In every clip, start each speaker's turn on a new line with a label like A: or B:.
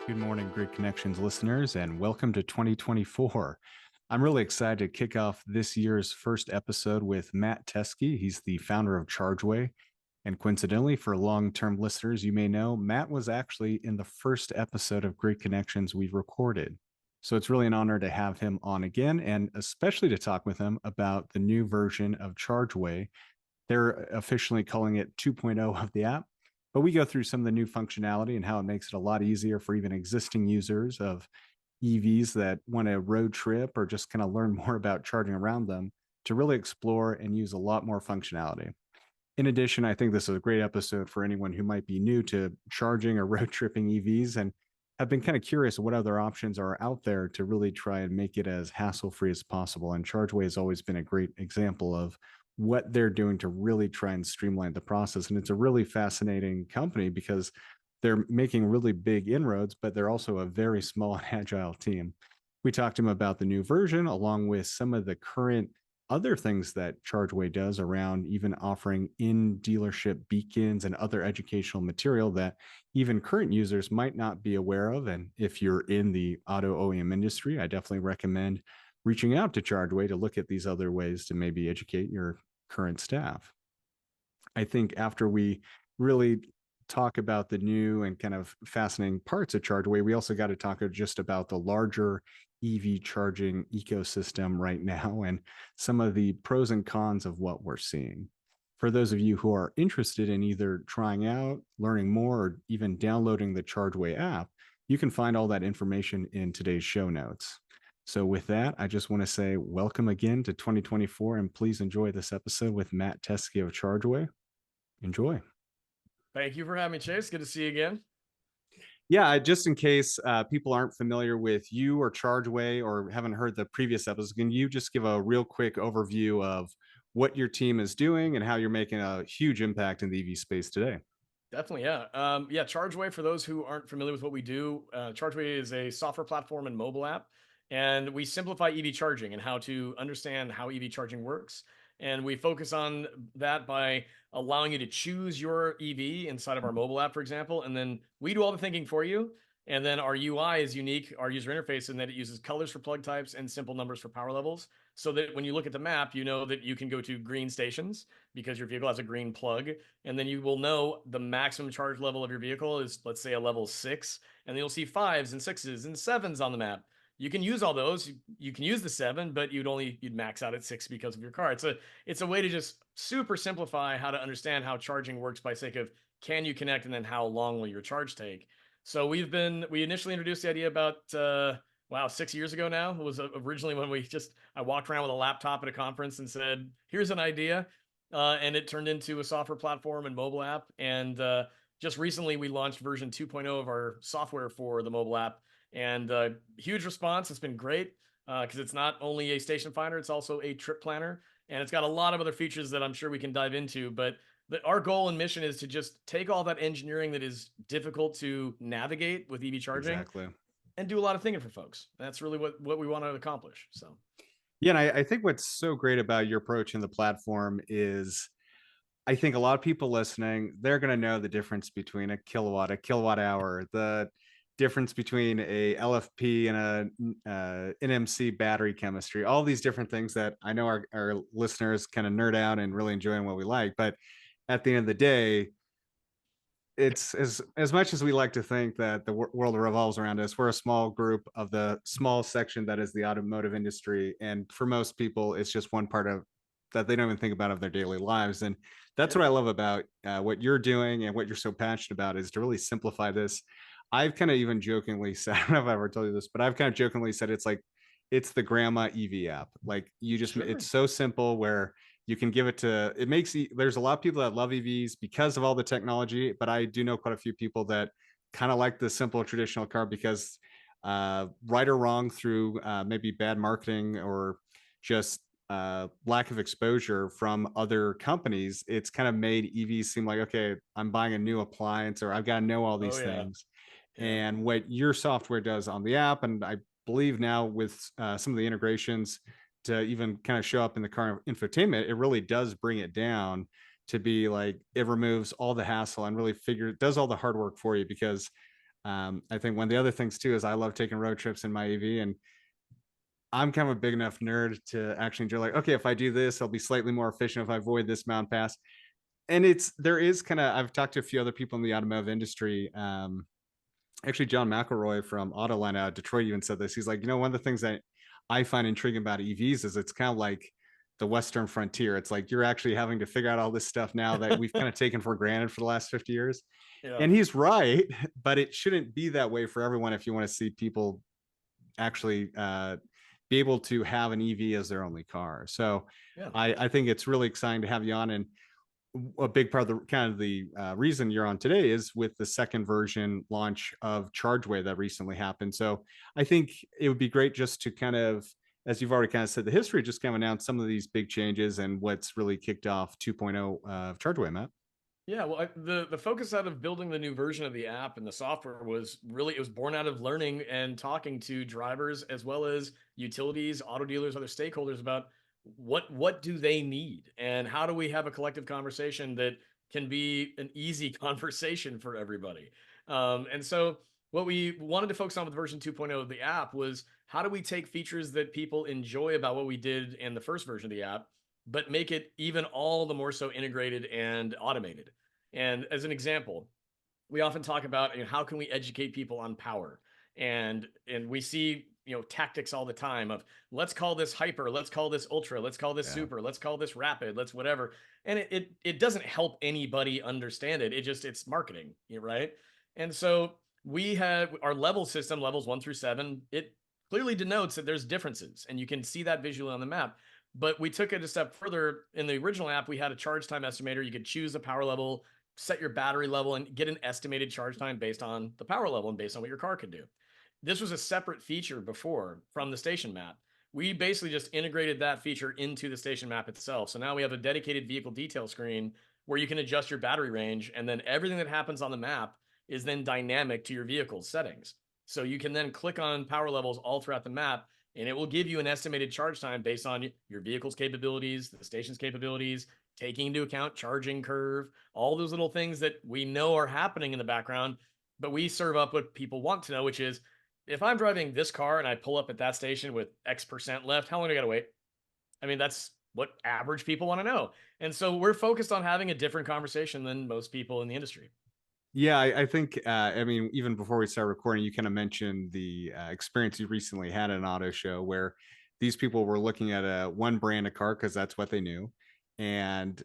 A: Good morning, Grid Connections listeners, and welcome to 2024. I'm really excited to kick off this year's first episode with Matt Teske. He's the founder of Chargeway. And coincidentally, for long-term listeners, you may know Matt was actually in the first episode of Grid Connections we've recorded. So it's really an honor to have him on again, and especially to talk with him about the new version of Chargeway. They're officially calling it 2.0 of the app, but we go through some of the new functionality and how it makes it a lot easier for even existing users of EVs that want a road trip or just kind of learn more about charging around them to really explore and use a lot more functionality. In addition, I think this is a great episode for anyone who might be new to charging or road tripping EVs and have been kind of curious what other options are out there to really try and make it as hassle-free as possible. And Chargeway has always been a great example of what they're doing to really try and streamline the process. And it's a really fascinating company because they're making really big inroads, but they're also a very small and agile team. We talked to him about the new version, along with some of the current other things that Chargeway does around even offering in dealership beacons and other educational material that even current users might not be aware of. And if you're in the auto OEM industry, I definitely recommend reaching out to Chargeway to look at these other ways to maybe educate your current staff. I think after we really talk about the new and kind of fascinating parts of Chargeway, we also got to talk just about the larger EV charging ecosystem right now and some of the pros and cons of what we're seeing. For those of you who are interested in either trying out, learning more, or even downloading the Chargeway app, you can find all that information in today's show notes. So with that, I just want to say welcome again to 2024, and please enjoy this episode with Matt Teske of Chargeway. Enjoy.
B: Thank you for having me, Chase. Good to see you again.
A: Yeah, just in case people aren't familiar with you or Chargeway or haven't heard the previous episodes, can you just give a real quick overview of what your team is doing and how you're making a huge impact in the EV space today?
B: Definitely, yeah. Chargeway, for those who aren't familiar with what we do, Chargeway is a software platform and mobile app, and we simplify EV charging and how to understand how EV charging works. And we focus on that by allowing you to choose your EV inside of our mobile app, for example, and then we do all the thinking for you. And then our UI is unique, our user interface, in that it uses colors for plug types and simple numbers for power levels, so that when you look at the map, you know that you can go to green stations because your vehicle has a green plug, and then you will know the maximum charge level of your vehicle is, let's say, a level 6, and then you'll see 5s and 6s and 7s on the map. You can use all those. You can use the 7, but you'd max out at 6 because of your car. It's a way to just super simplify how to understand how charging works by sake of can you connect, and then how long will your charge take. So we initially introduced the idea about 6 years ago now. It was originally when I walked around with a laptop at a conference and said, here's an idea. And it turned into a software platform and mobile app. And just recently, we launched version 2.0 of our software for the mobile app. And huge response. It's been great because it's not only a station finder, it's also a trip planner. And it's got a lot of other features that I'm sure we can dive into. But our goal and mission is to just take all that engineering that is difficult to navigate with EV charging
A: Exactly.
B: and do a lot of thinking for folks. That's really what we want to accomplish. So.
A: Yeah, and I think what's so great about your approach in the platform is I think a lot of people listening, they're going to know the difference between a kilowatt hour, the difference between a LFP and a NMC battery chemistry, all these different things that I know our listeners kind of nerd out and really enjoying what we like. But at the end of the day, it's as much as we like to think that the world revolves around us, we're a small group of the small section that is the automotive industry, and for most people it's just one part of that they don't even think about of their daily lives. And that's what I love about what you're doing and what you're so passionate about, is to really simplify this. I've kind of even jokingly said, I don't know if I ever told you this, but I've kind of jokingly said it's like it's the grandma EV app. Like you just
B: Sure.
A: it's so simple where you can give it to it makes there's a lot of people that love EVs because of all the technology, but I do know quite a few people that kind of like the simple traditional car because right or wrong, through maybe bad marketing or just lack of exposure from other companies, it's kind of made EVs seem like, okay, I'm buying a new appliance or I've got to know all
B: Oh
A: these
B: yeah.
A: things.
B: Yeah.
A: And what your software does on the app, and I believe now with some of the integrations to even kind of show up in the car infotainment, it really does bring it down to be like it removes all the hassle and really does all the hard work for you. Because I think one of the other things too is I love taking road trips in my EV, and I'm kind of a big enough nerd to actually enjoy, like, okay, if I do this, I'll be slightly more efficient if I avoid this mountain pass. And there is kind of, I've talked to a few other people in the automotive industry. Actually, John McElroy from Autoline out of Detroit even said this. He's like, one of the things that I find intriguing about EVs is it's kind of like the Western frontier. It's like you're actually having to figure out all this stuff now that we've kind of taken for granted for the last 50 years.
B: Yeah.
A: And he's right, but it shouldn't be that way for everyone if you want to see people actually be able to have an EV as their only car. So
B: Yeah.
A: I think it's really exciting to have you on. And a big part of the kind of the reason you're on today is with the second version launch of Chargeway that recently happened. So I think it would be great just to kind of, as you've already kind of said the history, just kind of announce some of these big changes and what's really kicked off 2.0 of Chargeway, Matt.
B: Yeah, well, the focus out of building the new version of the app and the software was really, it was born out of learning and talking to drivers as well as utilities, auto dealers, other stakeholders about what do they need and how do we have a collective conversation that can be an easy conversation for everybody. And so what we wanted to focus on with version 2.0 of the app was how do we take features that people enjoy about what we did in the first version of the app, but make it even all the more so integrated and automated. And as an example, we often talk about, how can we educate people on power, and we see, tactics all the time of, let's call this hyper, let's call this ultra, let's call this
A: Yeah.
B: super, let's call this rapid, let's whatever. And it doesn't help anybody understand it. It's marketing, right? And so we have our level system, levels 1 through 7. It clearly denotes that there's differences, and you can see that visually on the map. But we took it a step further. In the original app, we had a charge time estimator. You could choose a power level, set your battery level, and get an estimated charge time based on the power level and based on what your car can do. This was a separate feature before from the station map. We basically just integrated that feature into the station map itself. So now we have a dedicated vehicle detail screen where you can adjust your battery range, and then everything that happens on the map is then dynamic to your vehicle's settings. So you can then click on power levels all throughout the map, and it will give you an estimated charge time based on your vehicle's capabilities, the station's capabilities, taking into account charging curve, all those little things that we know are happening in the background. But we serve up what people want to know, which is, if I'm driving this car and I pull up at that station with X% left, how long do I got to wait? I mean, that's what average people want to know. And so we're focused on having a different conversation than most people in the industry.
A: Yeah, I think, I mean, even before we start recording, you kind of mentioned the experience you recently had at an auto show where these people were looking at one brand of car because that's what they knew. And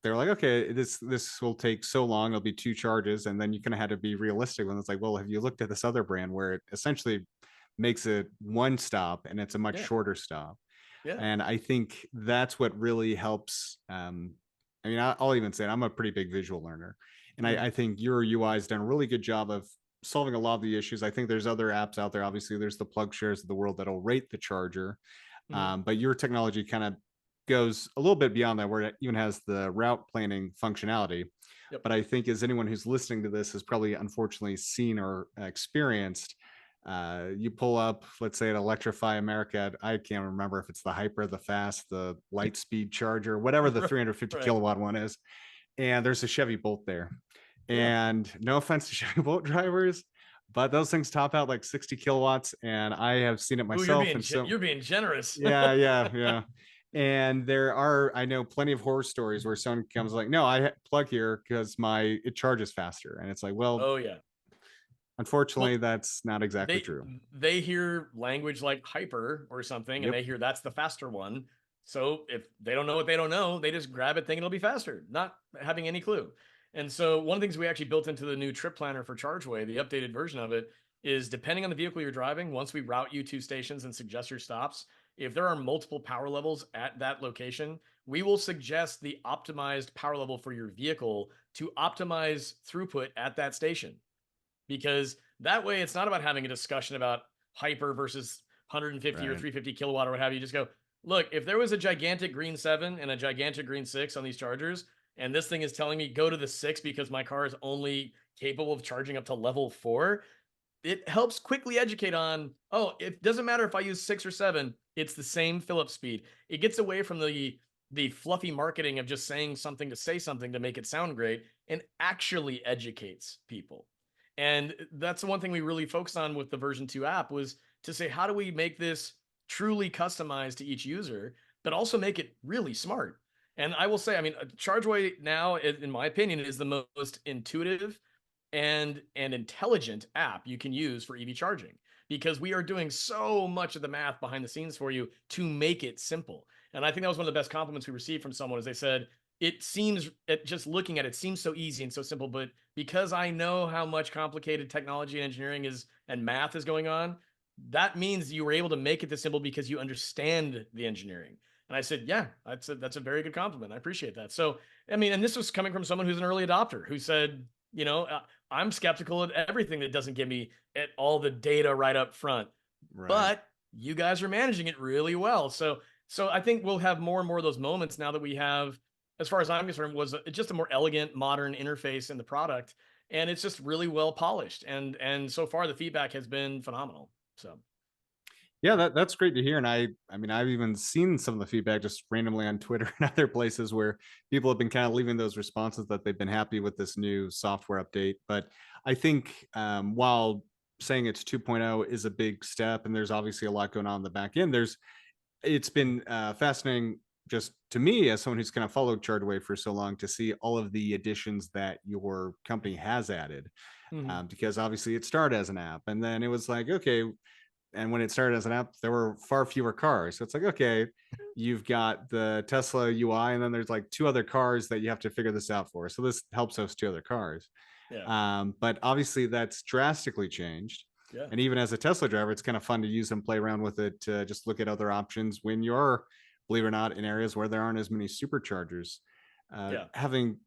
A: they're like, okay, this will take so long. It'll be two charges. And then you kind of had to be realistic when it's like, well, have you looked at this other brand where it essentially makes it one stop and it's a much
B: Yeah.
A: shorter stop?
B: Yeah.
A: And I think that's what really helps. I mean, I'll even say it, I'm a pretty big visual learner. And
B: Mm-hmm.
A: I think your UI has done a really good job of solving a lot of the issues. I think there's other apps out there. Obviously, there's the plug shares of the world that'll rate the charger.
B: Mm-hmm.
A: But your technology kind of goes a little bit beyond that, where it even has the route planning functionality.
B: Yep.
A: But I think as anyone who's listening to this has probably unfortunately seen or experienced, you pull up, let's say at Electrify America, I can't remember if it's the Hyper, the Fast, the Light Speed Charger, whatever the 350
B: Right.
A: kilowatt one is, and there's a Chevy Bolt there.
B: Yeah.
A: And no offense to Chevy Bolt drivers, but those things top out like 60 kilowatts, and I have seen it
B: Ooh, you're
A: myself.
B: being
A: And so,
B: you're being generous.
A: yeah. And there are, I know, plenty of horror stories where someone comes like, "No, I plug here because my it charges faster," and it's like, well,
B: Oh yeah.
A: unfortunately,
B: Well,
A: that's not exactly
B: they
A: true.
B: they hear language like hyper or something, and
A: Yep.
B: they hear that's the faster one. So if they don't know what they don't know, they just grab it thinking it'll be faster, not having any clue. And so one of the things we actually built into the new trip planner for Chargeway, the updated version of it, is depending on the vehicle you're driving, once we route you to stations and suggest your stops, if there are multiple power levels at that location, we will suggest the optimized power level for your vehicle to optimize throughput at that station, because that way it's not about having a discussion about hyper versus 150 or
A: Right.
B: 350 kilowatt or what have you. Just go, look, if there was a gigantic green 7 and a gigantic green 6 on these chargers, and this thing is telling me go to the 6 because my car is only capable of charging up to level 4, it helps quickly educate on, oh, it doesn't matter if I use 6 or 7, it's the same fill up speed. It gets away from the fluffy marketing of just saying something to say something to make it sound great, and actually educates people. And that's the one thing we really focused on with the version 2 app was to say, how do we make this truly customized to each user, but also make it really smart? And I will say, I mean, Chargeway now, in my opinion, is the most intuitive and intelligent app you can use for EV charging, because we are doing so much of the math behind the scenes for you to make it simple. And I think that was one of the best compliments we received from someone, is they said, it seems, just looking at it, seems so easy and so simple, but because I know how much complicated technology and engineering is and math is going on, that means you were able to make it this simple because you understand the engineering. And I said, yeah, that's a very good compliment. I appreciate that. So, I mean, and this was coming from someone who's an early adopter who said, you know, I'm skeptical of everything that doesn't give me all the data right up front,
A: Right.
B: but you guys are managing it really well. So I think we'll have more and more of those moments now that we have, as far as I'm concerned, was just a more elegant, modern interface in the product, and it's just really well polished. And so far the feedback has been phenomenal. So
A: Yeah, that's great to hear. And I mean, I've even seen some of the feedback just randomly on Twitter and other places where people have been kind of leaving those responses that they've been happy with this new software update. But I think while saying it's 2.0 is a big step, and there's obviously a lot going on in the back end, it's been fascinating just to me as someone who's kind of followed Chartway for so long to see all of the additions that your company has added.
B: mhm.
A: Because obviously it started as an app, and then it was like, okay, and when it started as an app, there were far fewer cars. So it's like, okay, you've got the Tesla UI, and then there's like two other cars that you have to figure this out for. So this helps those two other cars.
B: Yeah,
A: But obviously, that's drastically changed.
B: yeah,
A: And even as a Tesla driver, it's kind of fun to use and play around with it to just look at other options when you're, believe it or not, in areas where there aren't as many superchargers.
B: yeah.
A: Having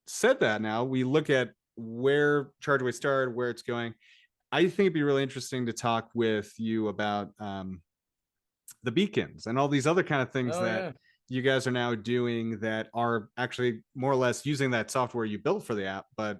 A: said that, now we look at where Chargeway started, where it's going. I think it'd be really interesting to talk with you about the beacons and all these other kind of things
B: Oh
A: that
B: yeah,
A: you guys are now doing that are actually more or less using that software you built for the app, but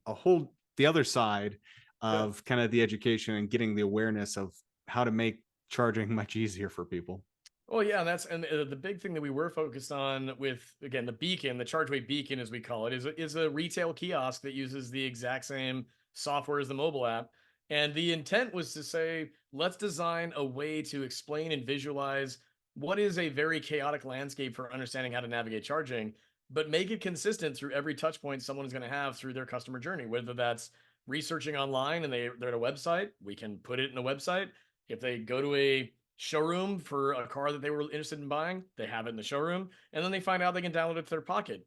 A: a whole the other side
B: yeah.
A: of kind of the education and getting the awareness of how to make charging much easier for people.
B: Well, yeah, and the big thing that we were focused on with, again, the beacon, the Chargeway beacon, as we call it, is a retail kiosk that uses the exact same software as the mobile app. And the intent was to say, let's design a way to explain and visualize what is a very chaotic landscape for understanding how to navigate charging, but make it consistent through every touch point someone is going to have through their customer journey. Whether that's researching online and they're at a website, we can put it in a website. If they go to a showroom for a car that they were interested in buying, they have it in the showroom, and then they find out they can download it to their pocket.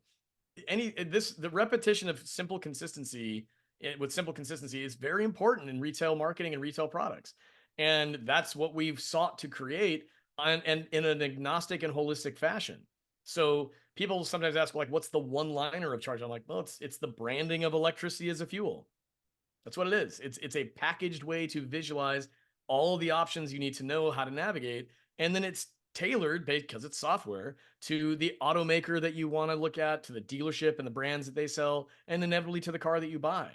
B: The repetition of simple consistency, with simple consistency, is very important in retail marketing and retail products. And that's what we've sought to create, and in an agnostic and holistic fashion. So people sometimes ask, like, what's the one liner of charge? I'm like, well, it's the branding of electricity as a fuel. That's what it is. It's a packaged way to visualize all of the options you need to know how to navigate, and then it's tailored because it's software to the automaker that you want to look at, to the dealership and the brands that they sell, and inevitably to the car that you buy.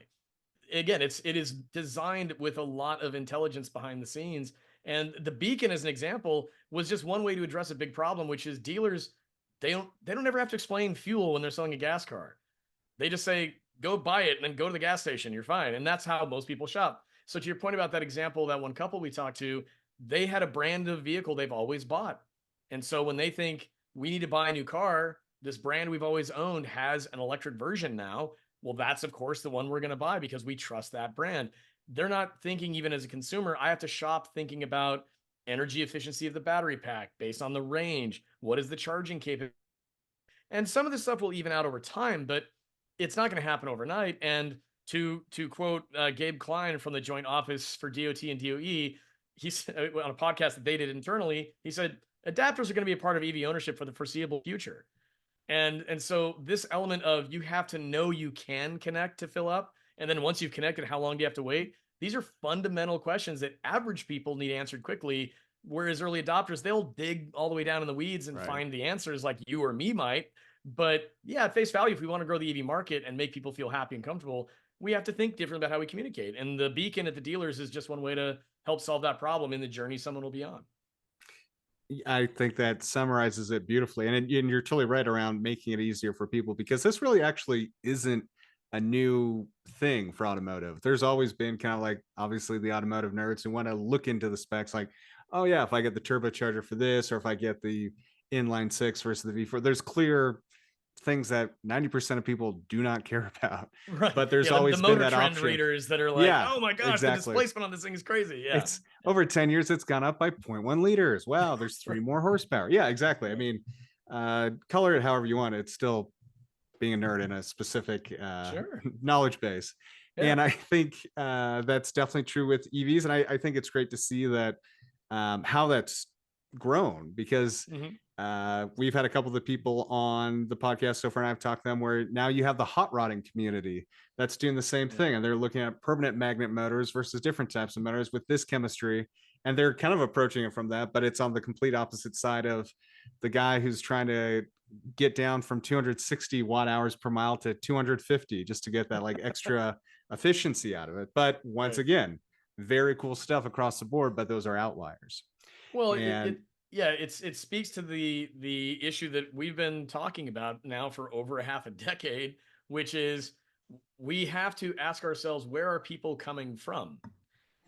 B: Again, it is designed with a lot of intelligence behind the scenes. And the beacon, as an example, was just one way to address a big problem, which is dealers, they don't ever have to explain fuel when they're selling a gas car. They just say, go buy it and then go to the gas station. You're fine. And that's how most people shop. So, to your point about that example, that one couple we talked to, they had a brand of vehicle they've always bought. And so when they think we need to buy a new car, this brand we've always owned has an electric version now. Well, that's of course the one we're going to buy because we trust that brand. They're not thinking, even as a consumer, I have to shop thinking about energy efficiency of the battery pack based on the range. What is the charging capability? And some of this stuff will even out over time, but it's not going to happen overnight. And to quote Gabe Klein from the Joint Office for DOT and DOE, he said on a podcast that they did internally, he said adapters are going to be a part of EV ownership for the foreseeable future. And so this element of, you have to know you can connect to fill up, and then once you've connected, how long do you have to wait? These are fundamental questions that average people need answered quickly. Whereas early adopters, they'll dig all the way down in the weeds and
A: Right.
B: find the answers like you or me might. But yeah, at face value, if we want to grow the EV market and make people feel happy and comfortable, we have to think different about how we communicate. And the beacon at the dealers is just one way to help solve that problem in the journey someone will be on.
A: I think that summarizes it beautifully. And you're totally right around making it easier for people, because this really actually isn't a new thing for automotive. There's always been kind of like obviously the automotive nerds who want to look into the specs like, oh yeah, if I get the turbocharger for this, or if I get the inline six versus the V4, there's clear things that 90% of people do not care about.
B: Right.
A: But there's
B: Yeah, the
A: always been
B: motor
A: that
B: trend
A: option.
B: readers that are like,
A: Yeah,
B: oh my gosh, the
A: exactly.
B: displacement on this thing is crazy. Yeah.
A: It's over 10 years, it's gone up by 0.1 liters. Wow, there's three
B: Right.
A: more horsepower. Yeah, exactly. I
B: Right.
A: mean, color it however you want. It's still being a nerd in a specific
B: Sure.
A: knowledge base.
B: Yeah.
A: And I think that's definitely true with EVs. And I think it's great to see that how that's grown, because
B: Hmm.
A: we've had a couple of the people on the podcast so far, and I've talked to them, where now you have the hot rodding community that's doing the same
B: Yeah.
A: thing. And they're looking at permanent magnet motors versus different types of motors with this chemistry. And they're kind of approaching it from that, but it's on the complete opposite side of the guy who's trying to get down from 260 watt hours per mile to 250 just to get that like extra efficiency out of it. But once
B: Right.
A: again, very cool stuff across the board, but those are outliers.
B: Well,
A: And
B: yeah, it speaks to the issue that we've been talking about now for over a half a decade, which is we have to ask ourselves, where are people coming from?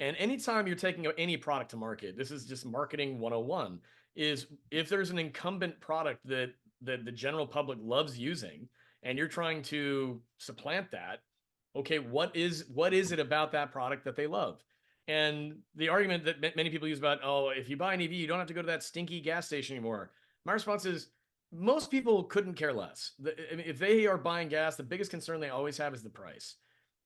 B: And anytime you're taking any product to market, this is just marketing 101, is if there's an incumbent product that the general public loves using and you're trying to supplant that, okay, what is it about that product that they love? And the argument that many people use about, oh, if you buy an EV, you don't have to go to that stinky gas station anymore. My response is most people couldn't care less. I mean, if they are buying gas, the biggest concern they always have is the price.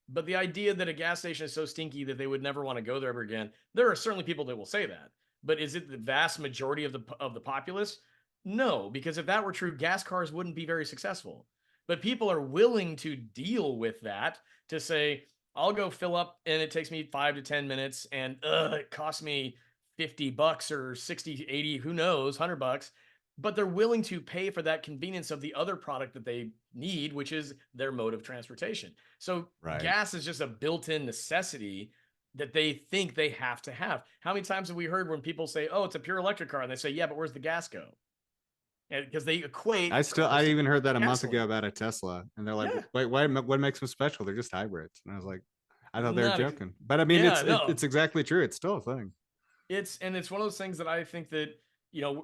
B: But the idea that a gas station is so stinky that they would never want to go there ever again, there are certainly people that will say that. But is it the vast majority of the populace? No, because if that were true, gas cars wouldn't be very successful. But people are willing to deal with that, to say, I'll go fill up and it takes me 5 to 10 minutes and it costs me $50 or 60, 80, who knows, $100. But they're willing to pay for that convenience of the other product that they need, which is their mode of transportation. So
A: right.
B: gas is just a built-in necessity that they think they have to have. How many times have we heard when people say, "Oh, it's a pure electric car," and they say, "Yeah, but where's the gas go?" And because they equate
A: I
B: price to
A: even heard that a month ago
B: gasoline.
A: about a Tesla, and they're like,
B: Yeah,
A: wait, what makes them special? They're just hybrids. And I was like, I thought they were
B: not ex-
A: joking, but I mean,
B: yeah, no.
A: it's exactly true. It's still a thing.
B: It's one of those things that I think that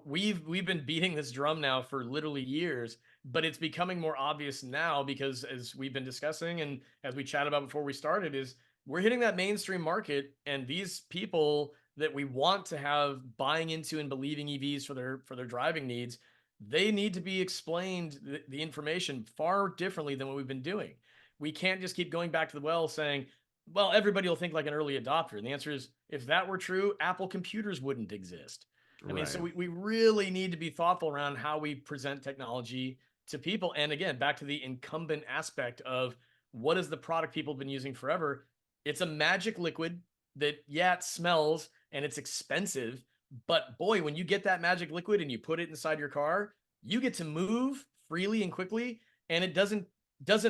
B: we've been beating this drum now for literally years, but it's becoming more obvious now because as we've been discussing and as we chatted about before we started, is we're hitting that mainstream market, and these people that we want to have buying into and believing EVs for their driving needs, they need to be explained the information far differently than what we've been doing. We can't just keep going back to the well saying, well, everybody will think like an early adopter. And the answer is, if that were true, Apple computers wouldn't exist. I mean, so
A: Right.
B: we really need to be thoughtful around how we present technology to people. And again, back to the incumbent aspect of what is the product people have been using forever? It's a magic liquid that, yeah, it smells and it's expensive. But boy, when you get that magic liquid and you put it inside your car, you get to move freely and quickly. And it doesn't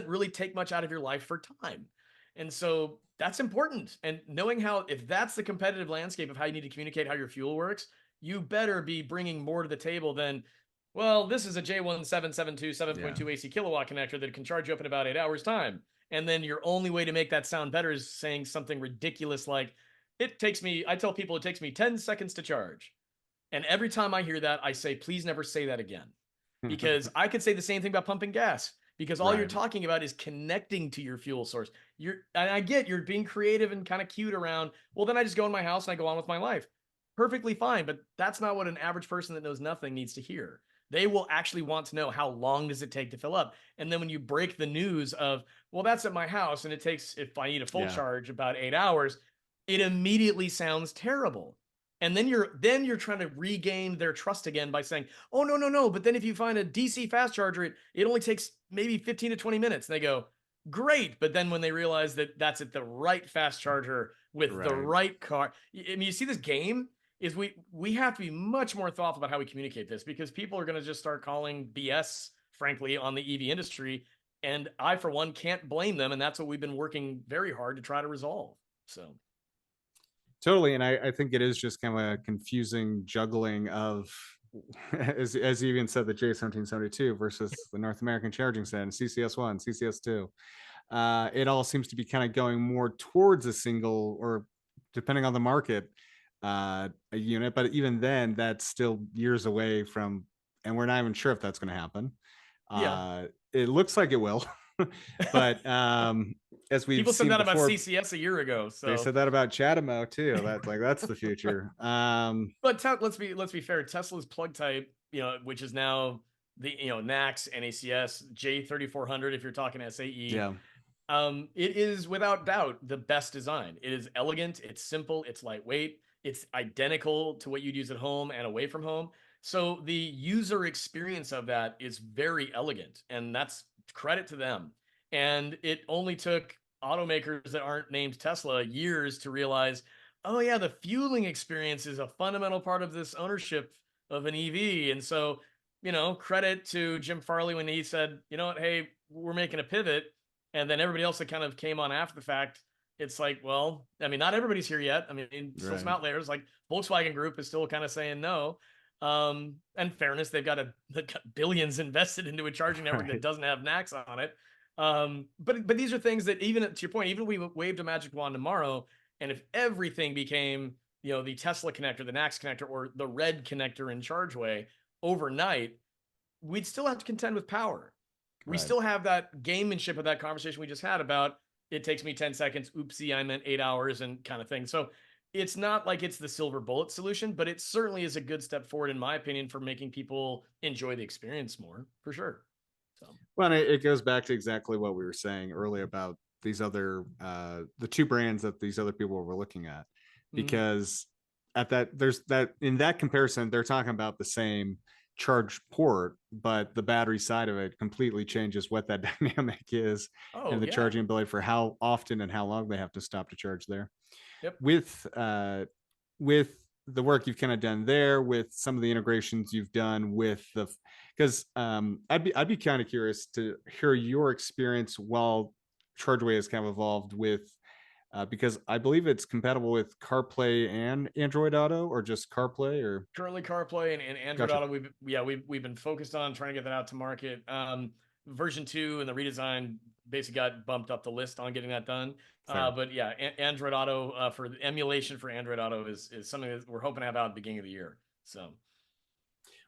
B: really take much out of your life for time. And so that's important. And knowing how, if that's the competitive landscape of how you need to communicate how your fuel works, you better be bringing more to the table than, well, this is a J1772
A: Yeah.
B: 7.2 AC kilowatt connector that can charge you up in about 8 hours time. And then your only way to make that sound better is saying something ridiculous like, I tell people it takes me 10 seconds to charge. And every time I hear that, I say, please never say that again. Because I could say the same thing about pumping gas, because all you're
A: Right.
B: talking about is connecting to your fuel source. And I get you're being creative and kind of cute around, well, then I just go in my house and I go on with my life. Perfectly fine, but that's not what an average person that knows nothing needs to hear. They will actually want to know, how long does it take to fill up? And then when you break the news of, well, that's at my house and it takes, if I need a full
A: Yeah.
B: charge, about 8 hours, it immediately sounds terrible. And then you're trying to regain their trust again by saying, oh, no, no, no, but then if you find a DC fast charger, it only takes maybe 15 to 20 minutes. And they go, great. But then when they realize that that's at the right fast charger with the
A: Right.
B: right car, I mean, you see this game is we have to be much more thoughtful about how we communicate this, because people are going to just start calling BS, frankly, on the EV industry. And I, for one, can't blame them. And that's what we've been working very hard to try to resolve. So,
A: Totally. And I think it is just kind of a confusing juggling of, as you even said, the J1772 versus the North American Charging Stand, CCS1, CCS2. It all seems to be kind of going more towards a single, or depending on the market, a unit. But even then, that's still years away from, and we're not even sure if that's going to happen.
B: Yeah.
A: It looks like it will, but as we've
B: People said
A: seen
B: that about
A: before,
B: CCS a year ago.
A: they
B: So,
A: said that about Chatamo too. That's like that's the future.
B: but let's be fair. Tesla's plug type, which is now the NACS, NACS, J3400 if you're talking SAE.
A: Yeah,
B: It is without doubt the best design. It is elegant, it's simple, it's lightweight, it's identical to what you'd use at home and away from home. So the user experience of that is very elegant, and that's credit to them. And it only took automakers that aren't named Tesla years to realize, oh yeah, the fueling experience is a fundamental part of this ownership of an EV. And so, credit to Jim Farley when he said, you know what, hey, we're making a pivot, and then everybody else that kind of came on after the fact, it's like, well, I mean, not everybody's here yet. I mean, still some
A: right,
B: outliers, like Volkswagen Group is still kind of saying no. And fairness, they've got billions invested into a charging network that
A: right,
B: doesn't have NACS on it. But these are things that, even to your point, even if we waved a magic wand tomorrow, and if everything became, the Tesla connector, the NACS connector, or the red connector in Chargeway overnight, we'd still have to contend with power. We
A: right.
B: still have that gamemanship of that conversation we just had about it takes me 10 seconds. Oopsie, I meant 8 hours and kind of thing. So it's not like it's the silver bullet solution, but it certainly is a good step forward, in my opinion, for making people enjoy the experience more, for sure. So,
A: Well, and it goes back to exactly what we were saying earlier about these other, the two brands that these other people were looking at,
B: mhm.
A: because at that there's that in that comparison they're talking about the same charge port, but the battery side of it completely changes what that dynamic is, and
B: Oh,
A: the
B: yeah.
A: charging ability for how often and how long they have to stop to charge there.
B: Yep.
A: With with the work you've kind of done there, with some of the integrations you've done with the, because I'd be kind of curious to hear your experience while Chargeway has kind of evolved with, because I believe it's compatible with CarPlay and Android Auto, or just CarPlay, or
B: Currently CarPlay and Android
A: gotcha.
B: Auto. We've been focused on trying to get that out to market. Version 2 and the redesign basically got bumped up the list on getting that done.
A: Fair.
B: But yeah, Android Auto, for the emulation for Android Auto is something that we're hoping to have out at the beginning of the year. So,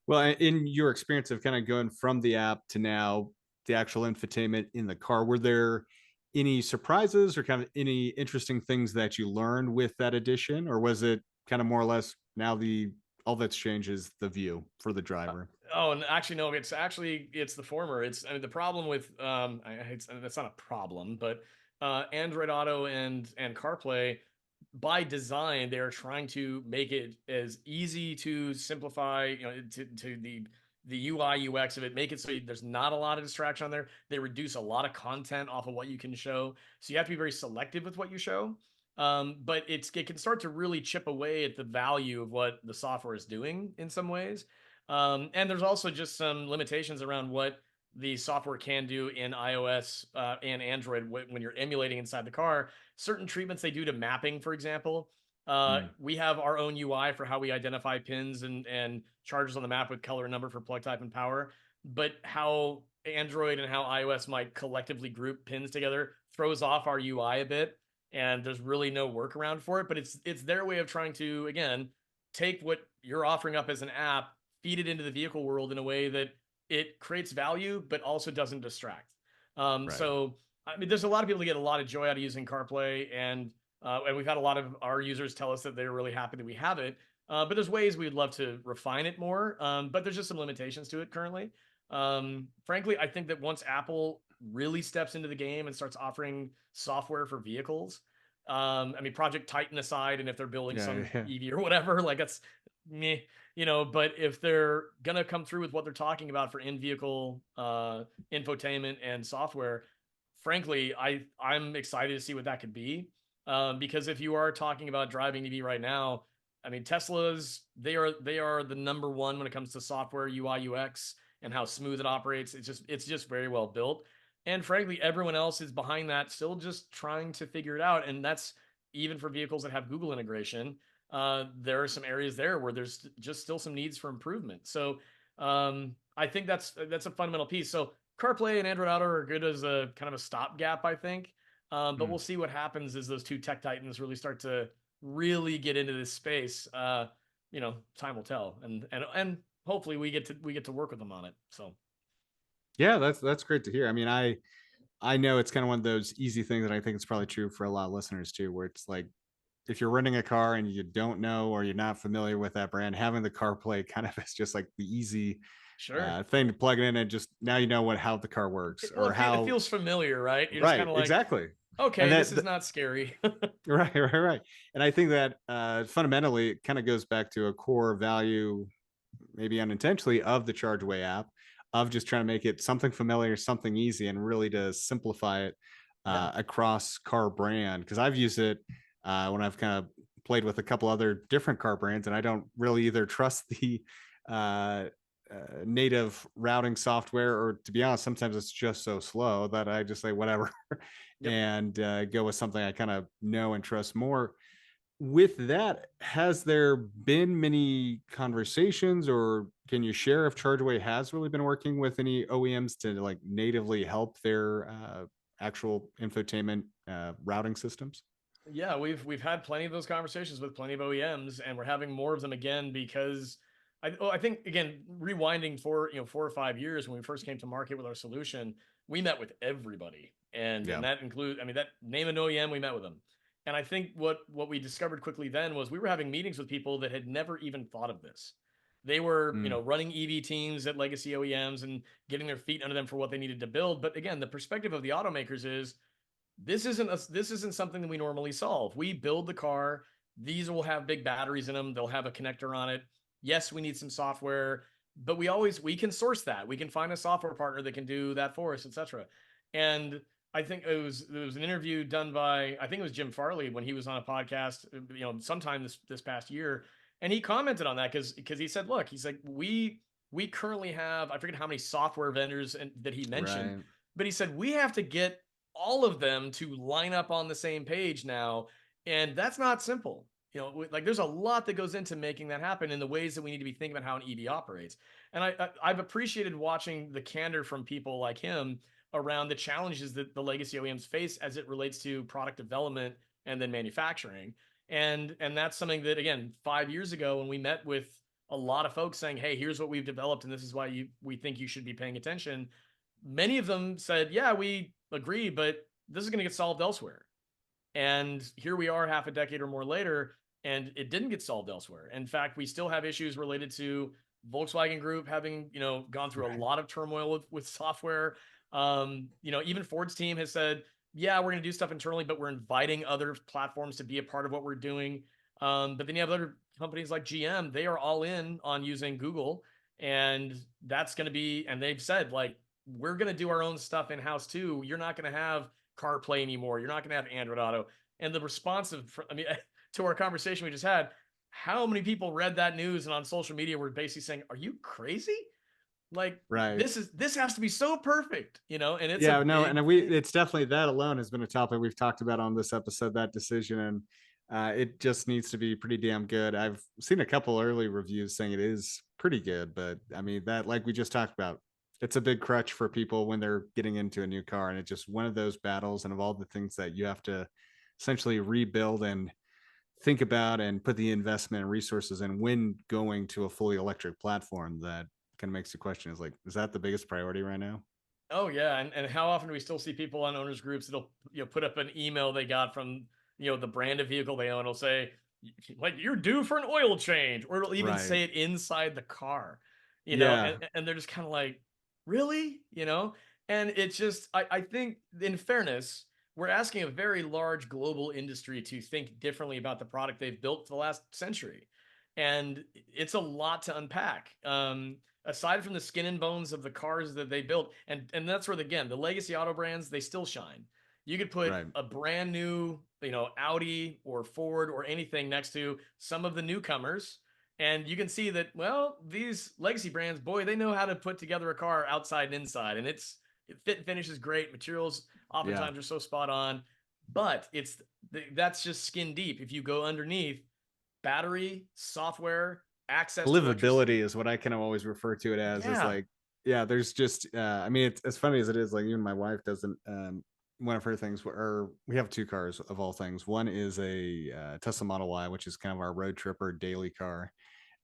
A: Well, in your experience of kind of going from the app to now the actual infotainment in the car, were there any surprises or kind of any interesting things that you learned with that addition, or was it kind of more or less now the all that's changed is the view for the
B: uh,
A: driver?
B: oh, and actually no, it's the former. I mean, the problem with that's not a problem, but Android Auto and CarPlay, by design, they are trying to make it as easy to simplify, to the UI UX of it, make it so there's not a lot of distraction on there. They reduce a lot of content off of what you can show, so you have to be very selective with what you show. But it can start to really chip away at the value of what the software is doing in some ways. And there's also just some limitations around what the software can do in iOS and Android when you're emulating inside the car. Certain treatments they do to mapping, for example.
A: Mm,
B: We have our own UI for how we identify pins and charges on the map with color and number for plug type and power. But how Android and how iOS might collectively group pins together throws off our UI a bit, and there's really no workaround for it. But it's their way of trying to, again, take what you're offering up as an app, feed it into the vehicle world in a way that it creates value but also doesn't distract.
A: right.
B: So I mean, there's a lot of people that get a lot of joy out of using CarPlay, and we've had a lot of our users tell us that they're really happy that we have it. But there's ways we'd love to refine it more. But there's just some limitations to it currently. Frankly, I think that once Apple really steps into the game and starts offering software for vehicles, I mean, Project Titan aside, and if they're building
A: Yeah,
B: some
A: yeah.
B: EV or whatever, like that's meh, but if they're gonna come through with what they're talking about for in-vehicle infotainment and software, frankly, I'm excited to see what that could be. Because if you are talking about driving EV right now, I mean, Teslas, they are the number one when it comes to software, UI, UX, and how smooth it operates. It's just very well built. And frankly, everyone else is behind that, still just trying to figure it out. And that's even for vehicles that have Google integration. There are some areas there where there's just still some needs for improvement. So I think that's a fundamental piece. So CarPlay and Android Auto are good as a kind of a stopgap, I think. But
A: Hmm.
B: we'll see what happens as those two tech titans really start to really get into this space. Time will tell, and hopefully we get to work with them on it. So
A: Yeah, that's great to hear. I mean, I know it's kind of one of those easy things that I think it's probably true for a lot of listeners too, where it's like if you're renting a car and you don't know or you're not familiar with that brand, having the CarPlay kind of is just like the easy
B: sure.
A: thing to plug it in and just now you know what how the car works
B: Well,
A: or
B: it
A: how.
B: feels familiar, right? You're just kind
A: Right,
B: of like,
A: exactly. And
B: okay, this is not scary.
A: right, right, right. And I think that fundamentally it kind of goes back to a core value, maybe unintentionally, of the Chargeway app, of just trying to make it something familiar, something easy, and really to simplify it
B: Yeah.
A: across car brand. Because I've used it when I've kind of played with a couple other different car brands, and I don't really either trust the uh, native routing software, or to be honest, sometimes it's just so slow that I just say whatever
B: Yep.
A: and go with something I kind of know and trust more. With that, has there been many conversations, or can you share if Chargeway has really been working with any OEMs to like natively help their actual infotainment routing systems?
B: Yeah, we've had plenty of those conversations with plenty of OEMs, and we're having more of them again because I think again rewinding for 4 or 5 years when we first came to market with our solution, we met with everybody, and
A: Yeah.
B: that includes, I mean, that name an OEM, we met with them. And I think what we discovered quickly then was we were having meetings with people that had never even thought of this. They were,
A: Mm,
B: running EV teams at legacy OEMs and getting their feet under them for what they needed to build. But again, the perspective of the automakers is this isn't something that we normally solve. We build the car. These will have big batteries in them. They'll have a connector on it. Yes, we need some software, but we can source that. We can find a software partner that can do that for us, etc. And I think there was an interview done by, I think it was Jim Farley, when he was on a podcast, sometime this past year, and he commented on that because he said, look, he's like, we currently have, I forget how many software vendors that he mentioned,
A: right.
B: but he said we have to get all of them to line up on the same page now. And that's not simple. Like there's a lot that goes into making that happen in the ways that we need to be thinking about how an EV operates. And I've appreciated watching the candor from people like him around the challenges that the legacy OEMs face as it relates to product development and then manufacturing. And that's something that, again, 5 years ago when we met with a lot of folks saying, hey, here's what we've developed and this is why we think you should be paying attention, many of them said, yeah, we agree, but this is going to get solved elsewhere. And here we are half a decade or more later, and it didn't get solved elsewhere. In fact, we still have issues related to Volkswagen Group having, gone through a
A: Right.
B: lot of turmoil with software. Even Ford's team has said, yeah, we're going to do stuff internally, but we're inviting other platforms to be a part of what we're doing. But then you have other companies like GM, they are all in on using Google. And that's going to be, and they've said, like, we're going to do our own stuff in house too. You're not going to have CarPlay anymore. You're not going to have Android Auto. And the response of, I mean, to our conversation we just had, how many people read that news and on social media were basically saying, "Are you crazy? Like
A: Right.
B: this has to be so perfect, And it's a
A: Yeah, no,
B: big
A: and we
B: thing.
A: it's definitely that alone has been a topic we've talked about on this episode, that decision, and it just needs to be pretty damn good. I've seen a couple early reviews saying it is pretty good, but I mean that, like we just talked about, it's a big crutch for people when they're getting into a new car, and it's just one of those battles, and of all the things that you have to essentially rebuild and think about and put the investment and resources in when going to a fully electric platform, that kind of makes the question is like, is that the biggest priority right now?
B: Oh yeah, and how often do we still see people on owners groups that'll put up an email they got from the brand of vehicle they own? It'll say like you're due for an oil change, or it'll even
A: Right.
B: say it inside the car,
A: Yeah.
B: and they're just kind of like, really, and it's just I think in fairness, we're asking a very large global industry to think differently about the product they've built for the last century, and it's a lot to unpack. Aside from the skin and bones of the cars that they built, and that's where again the legacy auto brands, they still shine. You could put
A: Right.
B: a brand new Audi or Ford or anything next to some of the newcomers, and you can see that, well, these legacy brands, boy, they know how to put together a car outside and inside, and it fit and finish is great. Materials
A: Yeah.
B: oftentimes are so spot on, but that's just skin deep. If you go underneath, battery, software, access to electricity.
A: Livability is what I kind of always refer to it as, is
B: Yeah.
A: like Yeah, there's just I mean, it's as funny as it is, like even my wife doesn't one of her things or we have two cars of all things. One is a Tesla Model Y, which is kind of our road tripper daily car.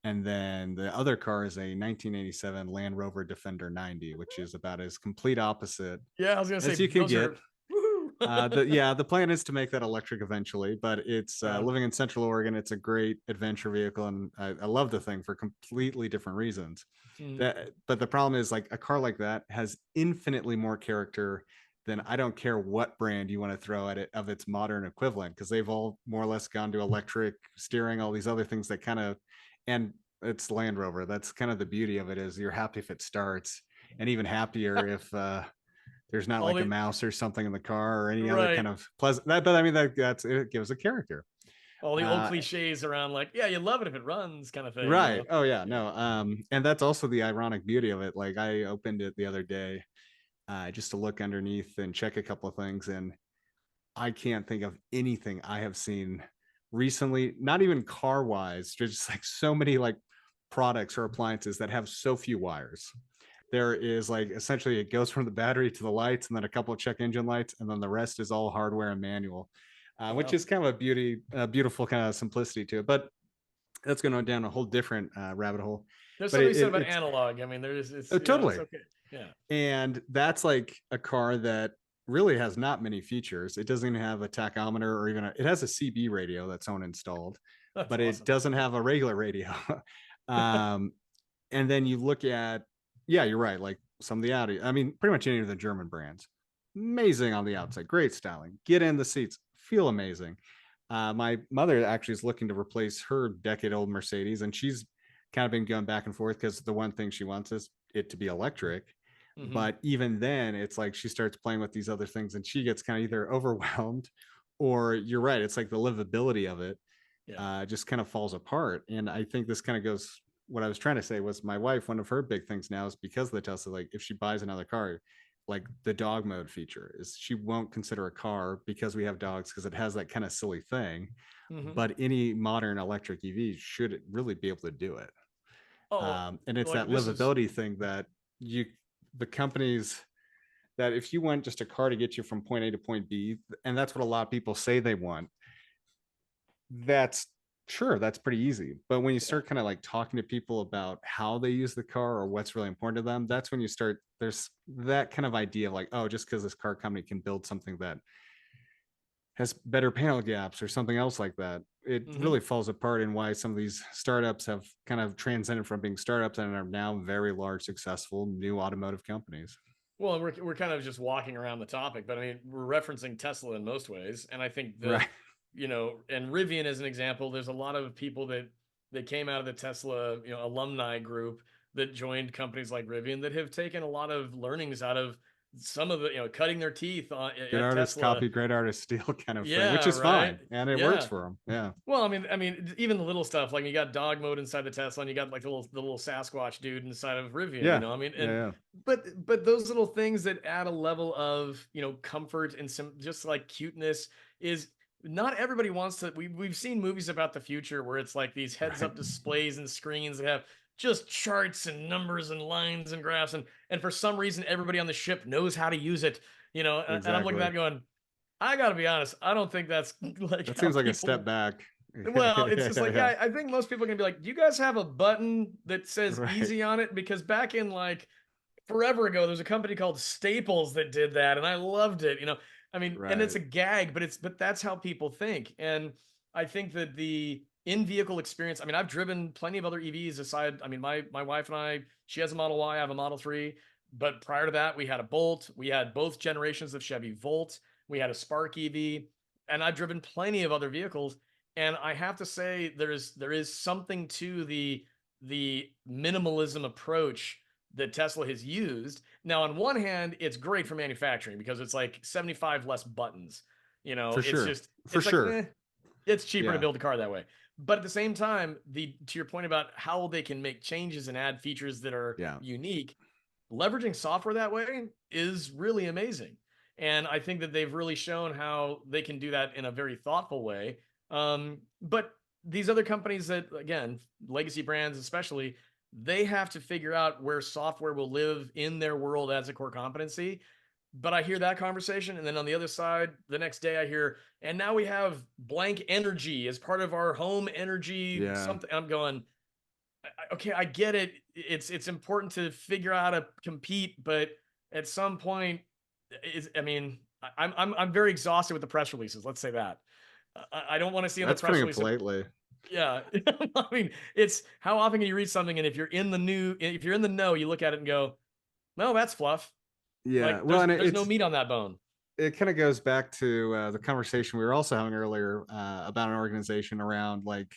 A: And then the other car is a 1987 Land Rover Defender 90, which is about as complete opposite
B: Yeah, I was gonna say
A: as you can
B: those
A: get.
B: are woohoo.
A: The plan is to make that electric eventually, but it's
B: uh,
A: living in Central Oregon. It's a great adventure vehicle, and I love the thing for completely different reasons.
B: mhm.
A: But the problem is, like a car like that has infinitely more character than I don't care what brand you want to throw at it of its modern equivalent, because they've all more or less gone to electric steering, all these other things that kind of, and it's Land Rover. That's kind of the beauty of it is you're happy if it starts, and even happier if there's not
B: All
A: like a
B: the
A: mouse or something in the car or any other
B: right.
A: kind of pleasant that, but I mean that's it gives a character.
B: All the old
A: Uh
B: cliches around like, yeah, you love it if it runs kind of thing, you
A: right.
B: know?
A: Oh yeah,
B: Yeah.
A: no. And that's also the ironic beauty of it. Like I opened it the other day just to look underneath and check a couple of things, and I can't think of anything I have seen recently, not even car wise, just like so many like products or appliances that have so few wires. There is like essentially it goes from the battery to the lights and then a couple of check engine lights, and then the rest is all hardware and manual, which
B: Wow.
A: is kind of a beautiful kind of simplicity to it. But that's going down a whole different rabbit hole.
B: There's
A: But
B: something to be said about
A: it's
B: analog. I mean, it's you know, it's
A: totally.
B: okay. Yeah.
A: And that's like a car that really has not many features. It doesn't even have a tachometer or even it has a CB radio that's on installed,
B: That's
A: but it
B: awesome.
A: doesn't have a regular radio. um, and then you look at, yeah, you're right. Like some of the Audi, I mean, pretty much any of the German brands, amazing on the outside, great styling. Get in the seats, feel amazing. My mother actually is looking to replace her decade-old Mercedes, and she's kind of been going back and forth because the one thing she wants is it to be electric.
B: Mhm.
A: But even then, it's like she starts playing with these other things, and she gets kind of either overwhelmed, or you're right, it's like the livability of it
B: Yeah.
A: just kind of falls apart. And I think this kind of goes. What I was trying to say was my wife. One of her big things now is because of the Tesla. Like if she buys another car, like the dog mode feature is she won't consider a car because we have dogs because it has that kind of silly thing.
B: Mhm.
A: But any modern electric EV should really be able to do it.
B: Oh,
A: And it's
B: like
A: that
B: this is
A: livability thing that you the companies that if you want just a car to get you from point A to point B, and that's what a lot of people say they want, that's sure that's pretty easy. But when you
B: yeah.
A: start kind of like talking to people about how they use the car or what's really important to them, that's when you start there's that kind of idea of like, oh, just because this car company can build something that has better panel gaps or something else like that, it
B: Mhm.
A: really falls apart in why some of these startups have kind of transcended from being startups and are now very large successful new automotive companies.
B: Well, we're kind of just walking around the topic, but I mean, we're referencing Tesla in most ways, and I think
A: Right.
B: you know, and Rivian as an example, there's a lot of people that came out of the Tesla, you know, alumni group that joined companies like Rivian that have taken a lot of learnings out of some of the, you know, cutting their teeth
A: Good
B: at
A: artists
B: Tesla.
A: copy great artists steal kind of thing, which
B: Yeah,
A: is
B: right.
A: fine and it works
B: Yeah.
A: for them. Yeah.
B: Well, even the little stuff like you got dog mode inside the Tesla, and you got like the little Sasquatch dude inside of Rivian. You
A: Yeah.
B: know, I mean,
A: Yeah.
B: and
A: Yeah.
B: but those little things that add a level of comfort and some just like cuteness is not everybody wants to. We've seen movies about the future where it's like these heads
A: Right.
B: up displays and screens that have just charts and numbers and lines and graphs, and for some reason everybody on the ship knows how to use it. And I'm looking
A: Exactly.
B: at it going, I gotta be honest, I don't think that's like
A: That
B: how
A: seems like a step
B: people
A: back.
B: well, it's
A: Yeah.
B: just
A: Yeah.
B: like,
A: Yeah.
B: yeah, I think most people are gonna be like, do you guys have a button that says
A: Right.
B: easy on it? Because back in like forever ago, there's a company called Staples that did that, and I loved it. I mean, and it's
A: Right.
B: a gag, but that's how people think. And I think that the in-vehicle experience, I mean, I've driven plenty of other EVs aside. I mean, my wife and I, she has a Model Y, I have a Model 3. But prior to that, we had a Bolt, we had both generations of Chevy Volt, we had a Spark EV, and I've driven plenty of other vehicles. And I have to say, there is something to the minimalism approach that Tesla has used. Now, on one hand, it's great for manufacturing because it's like 75 less buttons.
A: For
B: It's
A: sure.
B: just
A: For
B: it's like
A: sure.
B: it's cheaper to
A: Yeah.
B: build a car that way. But at the same time, the to your point about how they can make changes and add features that are
A: Yeah.
B: unique, leveraging software that way is really amazing. And I think that they've really shown how they can do that in a very thoughtful way. But these other companies that, again, legacy brands especially, They have to figure out where software will live in their world as a core competency. But I hear that conversation, and then on the other side, the next day I hear, and now we have blank energy as part of our home energy
A: Yeah,
B: something. I'm going, okay, I get it. It's important to figure out how to compete, but at some point, is I mean, I'm very exhausted with the press releases. Let's say that. I don't want to see in the
A: that's
B: press
A: putting it
B: release.
A: politely.
B: Yeah, I mean, it's how often can you read something, and if you're in the know, you look at it and go, no, that's fluff.
A: Yeah,
B: Like
A: well, and
B: there's no
A: it's
B: meat on that bone.
A: it kind of goes back to the conversation we were also having earlier about an organization around like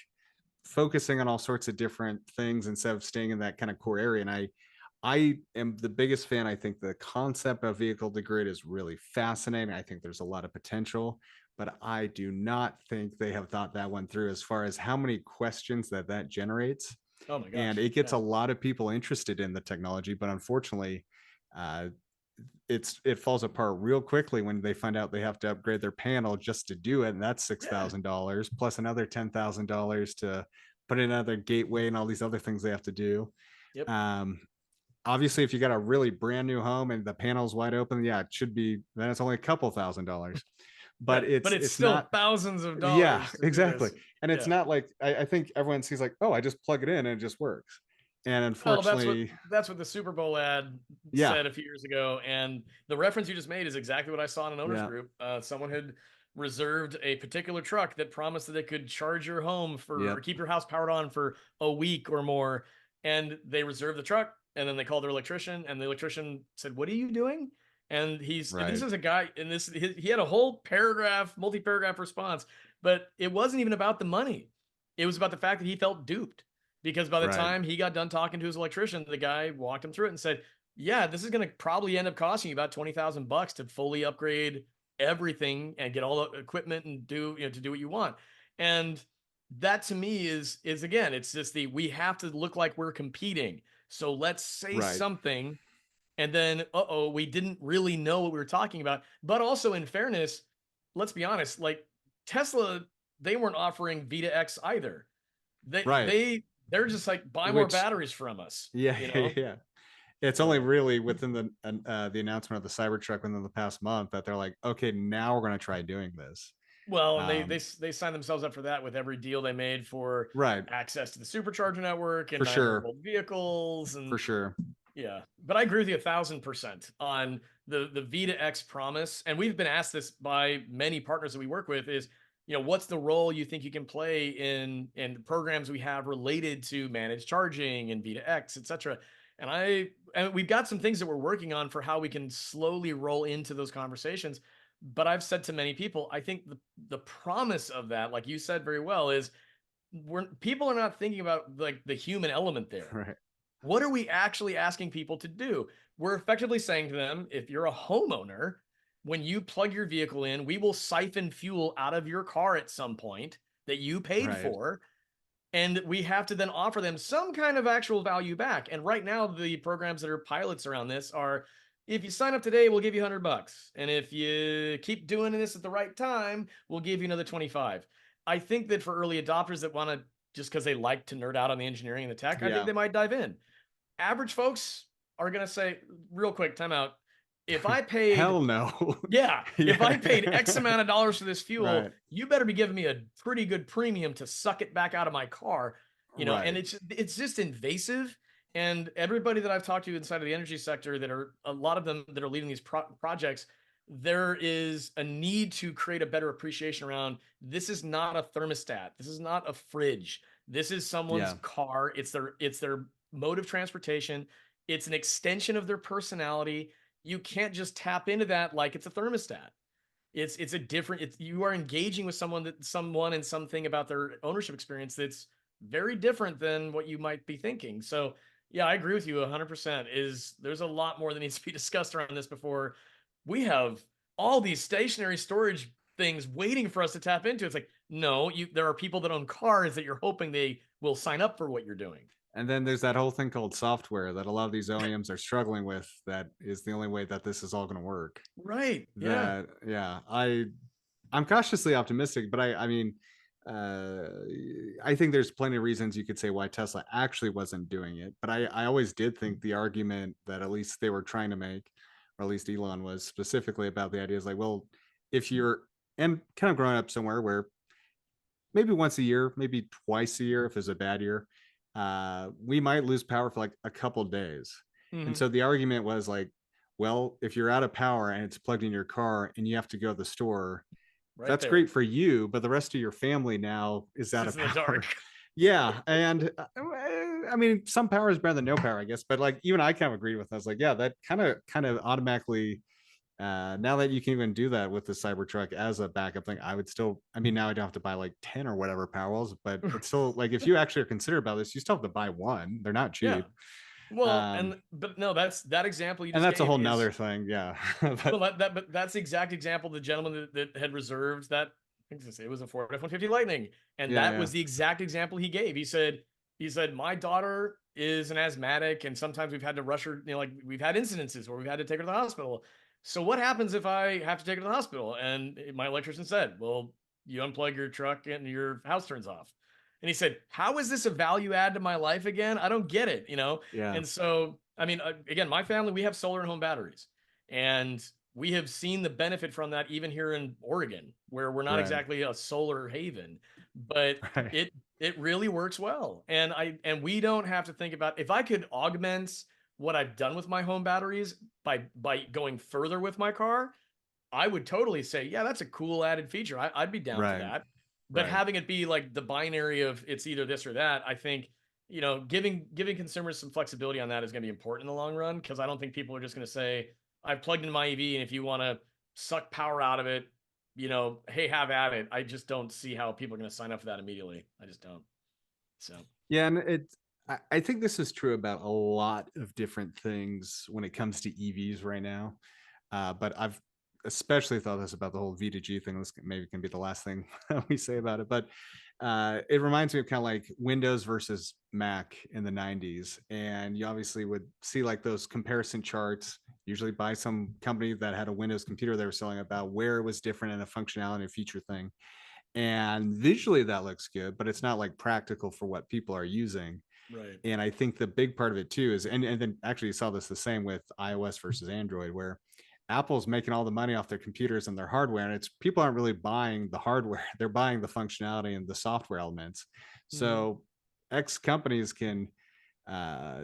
A: focusing on all sorts of different things instead of staying in that kind of core area. And I am the biggest fan. I think the concept of vehicle to grid is really fascinating. I think there's a lot of potential, but I do not think they have thought that one through as far as how many questions that generates.
B: Oh my
A: And
B: gosh.
A: it gets
B: Yeah.
A: a lot of people interested in the technology, but unfortunately, uh, it falls apart real quickly when they find out they have to upgrade their panel just to do it, and that's
B: Yeah.
A: $6,000 plus another $10,000 to put in another gateway and all these other things they have to do.
B: Yep.
A: Um, Obviously, if you got a really brand new home and the panel's wide open, yeah, it should be. Then it's only a couple $1,000s, but
B: But it's
A: it's
B: still
A: not.
B: thousands of
A: Yeah,
B: dollars to do
A: exactly.
B: this.
A: And it's
B: Yeah.
A: not like I think everyone sees like, oh, I just plug it in and it just works. And
B: Well,
A: unfortunately,
B: that's what the Super Bowl ad
A: yeah,
B: said a few years ago, and the reference you just made is exactly what I saw in an owners
A: yeah,
B: group. Someone had reserved a particular truck that promised that it could charge your home for or
A: yep,
B: keep your house powered on for a week or more, and they reserved the truck, and then they called their electrician, and the electrician said, "What are you doing?" And this
A: right,
B: is a guy, and he had a whole paragraph, multi-paragraph response, but it wasn't even about the money. It was about the fact that he felt duped because by the
A: right,
B: time he got done talking to his electrician, the guy walked him through it and said, "Yeah, this is going to probably end up costing you about $20,000 to fully upgrade everything and get all the equipment and to do what you want." And that to me is again, it's just we have to look like we're competing. So let's say
A: right,
B: something, and then we didn't really know what we were talking about. But also, in fairness, let's be honest, like Tesla, they weren't offering Vita X either. They
A: right.
B: they they're just like, buy more
A: Which,
B: batteries from us,
A: yeah,
B: you
A: yeah,
B: know?
A: yeah. It's only
B: So,
A: really within the announcement of the Cybertruck within the past month that they're like, okay, now we're going to try doing this.
B: well, and
A: Um,
B: they signed themselves up for that with every deal they made for
A: right,
B: access to the supercharger network and
A: for
B: 900
A: sure,
B: volt vehicles.
A: for
B: And
A: sure.
B: yeah, but I agree with you 1,000% on the Vita X promise. And we've been asked this by many partners that we work with is, what's the role you think you can play in programs we have related to managed charging and Vita X, et cetera. And we've got some things that we're working on for how we can slowly roll into those conversations. But I've said to many people, I think the promise of that, like you said very well, is people are not thinking about like the human element there.
A: Right,
B: What are we actually asking people to do? We're effectively saying to them, if you're a homeowner, when you plug your vehicle in, we will siphon fuel out of your car at some point that you paid
A: right,
B: for. And we have to then offer them some kind of actual value back. And right now, the programs that are pilots around this are, if you sign up today, we'll give you $100. And if you keep doing this at the right time, we'll give you another 25. I think that for early adopters that want to, just because they like to nerd out on the engineering and the tech, I think
A: yeah.
B: they might dive in. Average folks are going to say, real quick, time out. If I paid,
A: Hell no.
B: yeah, if I paid X
A: Yeah.
B: amount of dollars for this fuel,
A: Right,
B: you better be giving me a pretty good premium to suck it back out of my car, and
A: right.
B: it's just invasive. And everybody that I've talked to inside of the energy sector, that are a lot of them that are leading these projects, there is a need to create a better appreciation around, this is not a thermostat. This is not a fridge. This is someone's
A: Yeah,
B: car. It's their mode of transportation. It's an extension of their personality. You can't just tap into that like it's a thermostat. It's a different, you are engaging with someone and something about their ownership experience that's very different than what you might be thinking. So yeah, I agree with you 100%. There's a lot more that needs to be discussed around this before we have all these stationary storage things waiting for us to tap into. It's like, no, there are people that own cars that you're hoping they will sign up for what you're doing.
A: and then there's that whole thing called software that a lot of these OEMs are struggling with. That is the only way that this is all going to work.
B: Right. Yeah.
A: That, yeah, I'm cautiously optimistic, but I mean, uh, I think there's plenty of reasons you could say why Tesla actually wasn't doing it, but I always did think the argument that at least they were trying to make, or at least Elon was specifically about the idea is like, well, if you're and kind of growing up somewhere where maybe once a year, maybe twice a year if it's a bad year, we might lose power for like a couple days. And
B: Hmm.
A: so the argument was like, well, if you're out of power and it's plugged in your car and you have to go to the store,
B: Right
A: that's
B: there.
A: great for you, but the rest of your family now is out
B: Sits
A: of
B: in the dark.
A: power. Yeah, and, I mean, some power is better than no power, I guess, but, like, even I kind of agreed with that. I was like, yeah, that kind of automatically, now that you can even do that with the Cybertruck as a backup thing, I would still I mean, now I don't have to buy, like, 10 or whatever Powerwalls, but it's still like, if you actually are considerate about this, you still have to buy 1. They're not
B: Yeah.
A: cheap.
B: Well,
A: Um,
B: but no, that's that example you
A: and
B: just
A: that's a
B: gave
A: whole
B: is
A: nother thing, yeah.
B: well,
A: But
B: but that's the exact example the gentleman that had reserved that I think it was a Ford F-150 Lightning, and
A: yeah,
B: that
A: yeah,
B: was the exact example he gave. He said my daughter is an asthmatic, and sometimes we've had to rush her. Like we've had incidences where we've had to take her to the hospital. So what happens if I have to take her to the hospital? And my electrician said, "Well, you unplug your truck and your house turns off." And he said, "How is this a value add to my life again? I don't get it."
A: yeah,
B: And so, I mean, again, my family, we have solar and home batteries. And we have seen the benefit from that even here in Oregon, where we're not
A: right,
B: exactly a solar haven, but
A: right,
B: it really works well. And we don't have to think about if I could augment what I've done with my home batteries by going further with my car, I would totally say, yeah, that's a cool added feature. I'd be down for
A: right,
B: that. But
A: right.
B: having it be like the binary of it's either this or that, I think, giving consumers some flexibility on that is going to be important in the long run because I don't think people are just going to say, I've plugged in my EV and if you want to suck power out of it, hey, have at it. I just don't see how people are going to sign up for that immediately. I just don't. So,
A: Yeah, and I think this is true about a lot of different things when it comes to EVs right now. But I've especially thought this about the whole V to G thing. This maybe can be the last thing we say about it. But it reminds me of kind of like Windows versus Mac in the 90s. And you obviously would see like those comparison charts, usually by some company that had a Windows computer they were selling about where it was different in a functionality and feature thing. And visually that looks good, but it's not like practical for what people are using.
B: right.
A: And I think the big part of it too is and then actually you saw this the same with iOS versus Android, where Apple's making all the money off their computers and their hardware, and it's people aren't really buying the hardware, they're buying the functionality and the software elements.
B: Mhm.
A: So X companies can uh,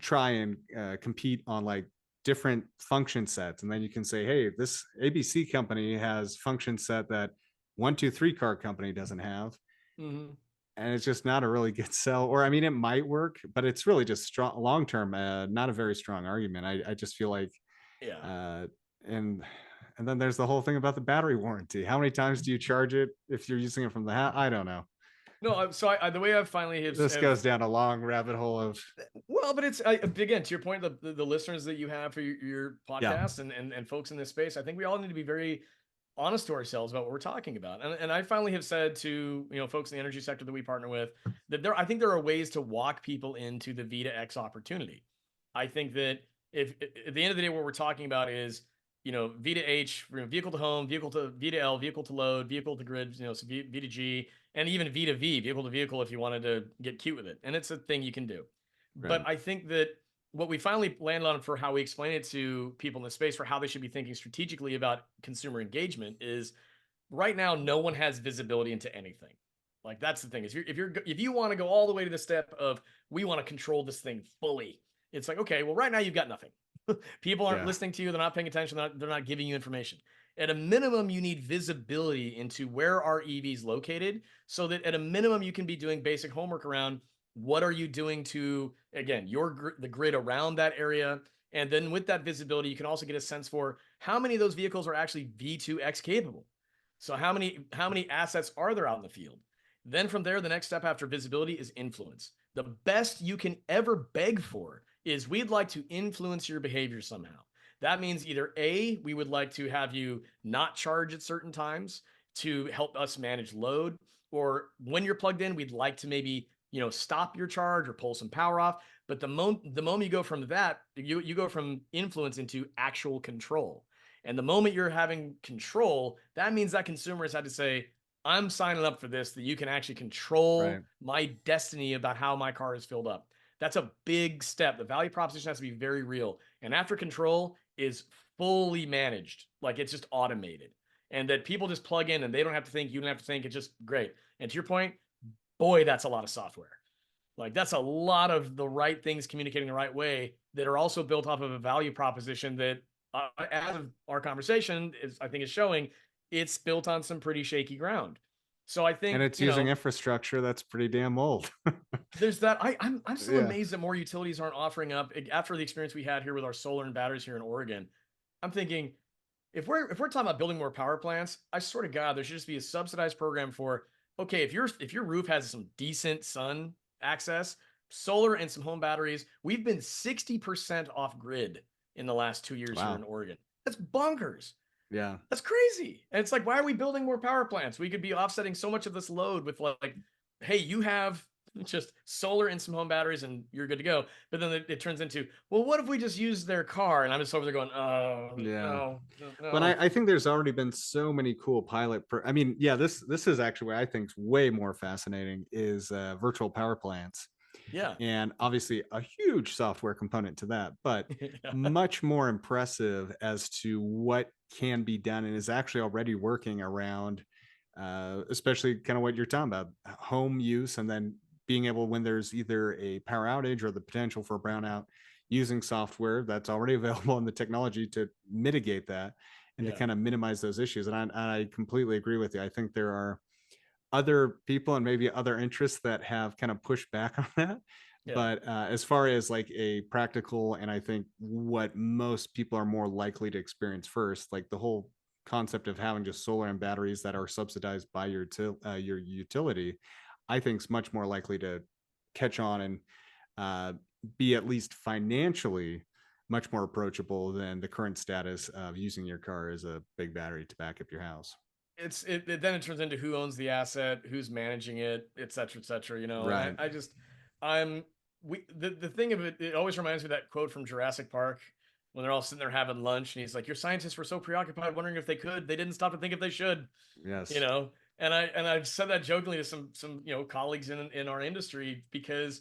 A: try and compete on like different function sets, and then you can say, hey, this ABC company has function set that 123 car company doesn't have,
B: Mhm.
A: and it's just not a really good sell. Or I mean, it might work, but it's really just strong long term, not a very strong argument. I just feel like,
B: Yeah.
A: uh, and and then there's the whole thing about the battery warranty. How many times do you charge it if you're using it from the house? I don't know.
B: No, so the way I finally
A: This
B: have
A: goes down a long rabbit hole of
B: well, but it's again to your point, the listeners that you have for your
A: yeah,
B: podcast and folks in this space, I think we all need to be very honest to ourselves about what we're talking about. And I finally have said to folks in the energy sector that we partner with that I think there are ways to walk people into the V to X opportunity. I think that if at the end of the day, what we're talking about is V to H, vehicle to home, vehicle to V to L, vehicle to load, vehicle to grid, so V to G, and even V to V, vehicle to vehicle, if you wanted to get cute with it. And it's a thing you can do. But
A: right.
B: I think that what we finally landed on for how we explain it to people in the space for how they should be thinking strategically about consumer engagement is right now no one has visibility into anything. Like that's the thing is if you want to go all the way to the step of we want to control this thing fully, it's like okay, well right now you've got nothing. People aren't
A: Yeah,
B: listening to you, they're not paying attention, they're not giving you information. At a minimum, you need visibility into where are EVs located so that at a minimum you can be doing basic homework around what are you doing to again the grid around that area, and then with that visibility you can also get a sense for how many of those vehicles are actually V2X capable. So how many assets are there out in the field? Then from there, the next step after visibility is influence. The best you can ever beg for is we'd like to influence your behavior somehow. That means either A, we would like to have you not charge at certain times to help us manage load, or when you're plugged in, we'd like to maybe stop your charge or pull some power off. But the moment you go from that, you go from influence into actual control. And the moment you're having control, that means that consumer has had to say, I'm signing up for this, that you can actually control
A: Right.
B: my destiny about how my car is filled up. That's a big step. The value proposition has to be very real. And after control is fully managed, like it's just automated. And that people just plug in and they don't have to think, you don't have to think. It's just great. And to your point, boy, that's a lot of software. Like that's a lot of the right things communicating the right way that are also built off of a value proposition that, as of our conversation, is I think is showing it's built on some pretty shaky ground. So I
A: And
B: think
A: it's using infrastructure that's pretty damn old.
B: there's that. I'm still
A: Yeah.
B: amazed that more utilities aren't offering up after the experience we had here with our solar and batteries here in Oregon. I'm thinking if we're talking about building more power plants, I swear to God, there should just be a subsidized program for okay, if your roof has some decent sun access, solar and some home batteries, we've been 60% off grid in the last 2 years here in
A: Wow.
B: Oregon. That's bonkers.
A: Yeah.
B: That's crazy. And it's like, why are we building more power plants? We could be offsetting so much of this load with like, hey, you have just solar and some home batteries and you're good to go. But then it turns into, well, what if we just use their car? And I'm just over there going, oh
A: Yeah.
B: no,
A: But
B: no.
A: I think there's already been so many cool I mean, yeah, this is actually what I think is way more fascinating is virtual power plants.
B: Yeah.
A: And obviously a huge software component to that, but
B: Yeah.
A: much more impressive as to what can be done and is actually already working around, especially kind of what you're talking about, home use, and then being able when there's either a power outage or the potential for a brownout, using software that's already available in the technology to mitigate that and to
B: Yeah.
A: kind of minimize those issues. And I completely agree with you. I think there are other people and maybe other interests that have kind of pushed back on that.
B: Yeah.
A: But as far as like a practical, and I think what most people are more likely to experience first, like the whole concept of having just solar and batteries that are subsidized by your utility, I think is much more likely to catch on and uh, be at least financially much more approachable than the current status of using your car as a big battery to back up your house.
B: Then it turns into who owns the asset, who's managing it, et cetera, et cetera, and I,
A: Right.
B: I just, I'm, the thing of it, it always reminds me of that quote from Jurassic Park when they're all sitting there having lunch and he's like, your scientists were so preoccupied wondering if they could, they didn't stop to think if they should, you
A: Yes.
B: know, and I've said that jokingly to some, colleagues in our industry because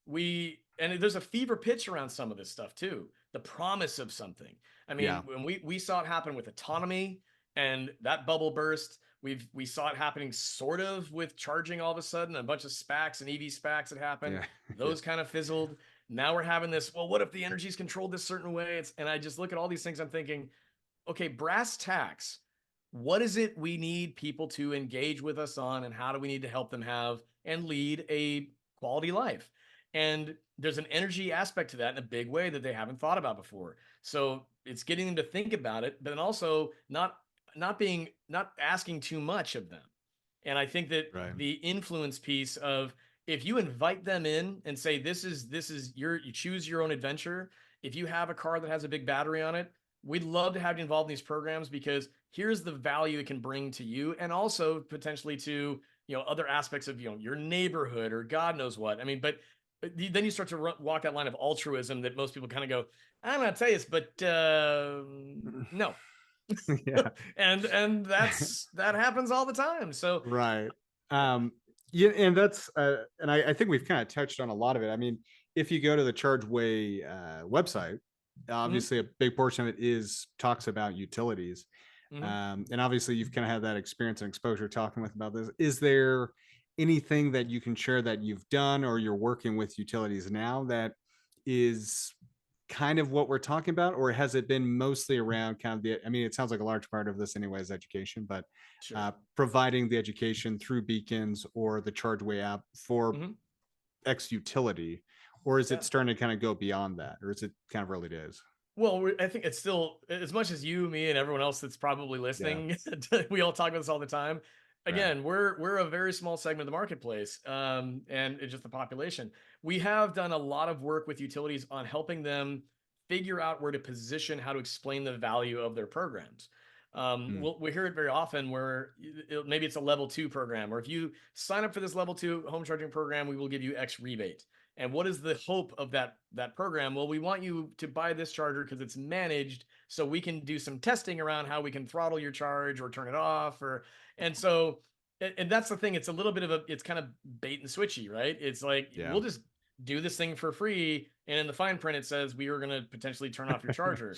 B: and there's a fever pitch around some of this stuff too, the promise of something. I mean,
A: Yeah.
B: when we saw it happen with autonomy, and that bubble burst. We saw it happening sort of with charging all of a sudden, a bunch of SPACs and EV SPACs had happened.
A: Yeah. Yeah.
B: Those kind of fizzled. Now we're having this, well, what if the energy is controlled this certain way? And I just look at all these things, I'm thinking, okay, brass tacks, what is it we need people to engage with us on, and how do we need to help them have and lead a quality life? And there's an energy aspect to that in a big way that they haven't thought about before. So it's getting them to think about it, but then also not asking too much of them. And I think that
A: Right.
B: the influence piece of if you invite them in and say this is you choose your own adventure. If you have a car that has a big battery on it, we'd love to have you involved in these programs because here's the value it can bring to you and also potentially to other aspects of your neighborhood or God knows what. I mean, but then you start to walk that line of altruism that most people kind of go, I'm not tell you this, but no.
A: Yeah.
B: And that happens all the time. So
A: Right.
B: yeah.
A: Yeah, and that's and I think we've kind of touched on a lot of it. I mean, if you go to the Chargeway website,
B: Mhm,
A: obviously a big portion of it is talks about utilities.
B: mhm.
A: And obviously you've kind of had that experience and exposure talking with about this. Is there anything that you can share that you've done or you're working with utilities now that is kind of what we're talking about, or has it been mostly around kind of I mean, it sounds like a large part of this anyway is education, but
B: Sure.
A: providing the education through beacons or the Chargeway app for
B: Mhm.
A: X utility, or is it
B: Yeah.
A: starting to kind of go beyond that, or is it kind of early days?
B: Well, I think it's still as much as you, me, and everyone else that's probably
A: Yeah.
B: listening. We all talk about this all the time.
A: Right.
B: Again, we're a very small segment of the marketplace, and it's just the population. We have done a lot of work with utilities on helping them figure out where to position, how to explain the value of their programs.
A: Mm.
B: We hear it very often where maybe it's a level 2 program, or if you sign up for this level 2 home charging program, we will give you X rebate. And what is the hope of that program? Well, we want you to buy this charger because it's managed, so we can do some testing around how we can throttle your charge or turn it off. And so And that's the thing. It's a little bit of it's kind of bait and switchy, right? It's like,
A: Yeah.
B: we'll just do this thing for free. And in the fine print, it says we are going to potentially turn off your charger.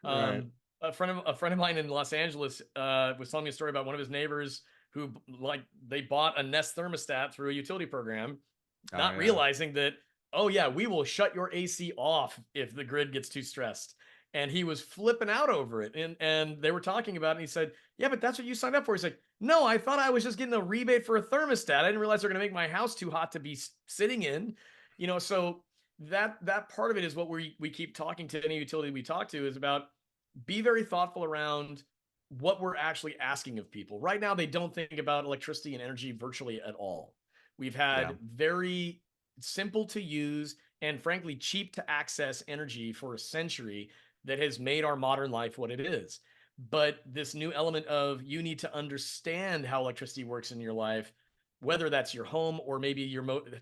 A: Right.
B: A friend of mine in Los Angeles was telling me a story about one of his neighbors who, like, they bought a Nest thermostat through a utility program,
A: Oh
B: not
A: yeah.
B: realizing that, oh yeah, we will shut your AC off if the grid gets too stressed. And he was flipping out over it. And they were talking about it. And he said, yeah, but that's what you signed up for. He's like, no, I thought I was just getting a rebate for a thermostat. I didn't realize they're going to make my house too hot to be sitting in. So that part of it is what we keep talking to any utility we talk to is about. Be very thoughtful around what we're actually asking of people. Right now, they don't think about electricity and energy virtually at all. We've
A: Yeah.
B: had very simple to use and frankly cheap to access energy for a century that has made our modern life what it is. But this new element of you need to understand how electricity works in your life, whether that's your home or maybe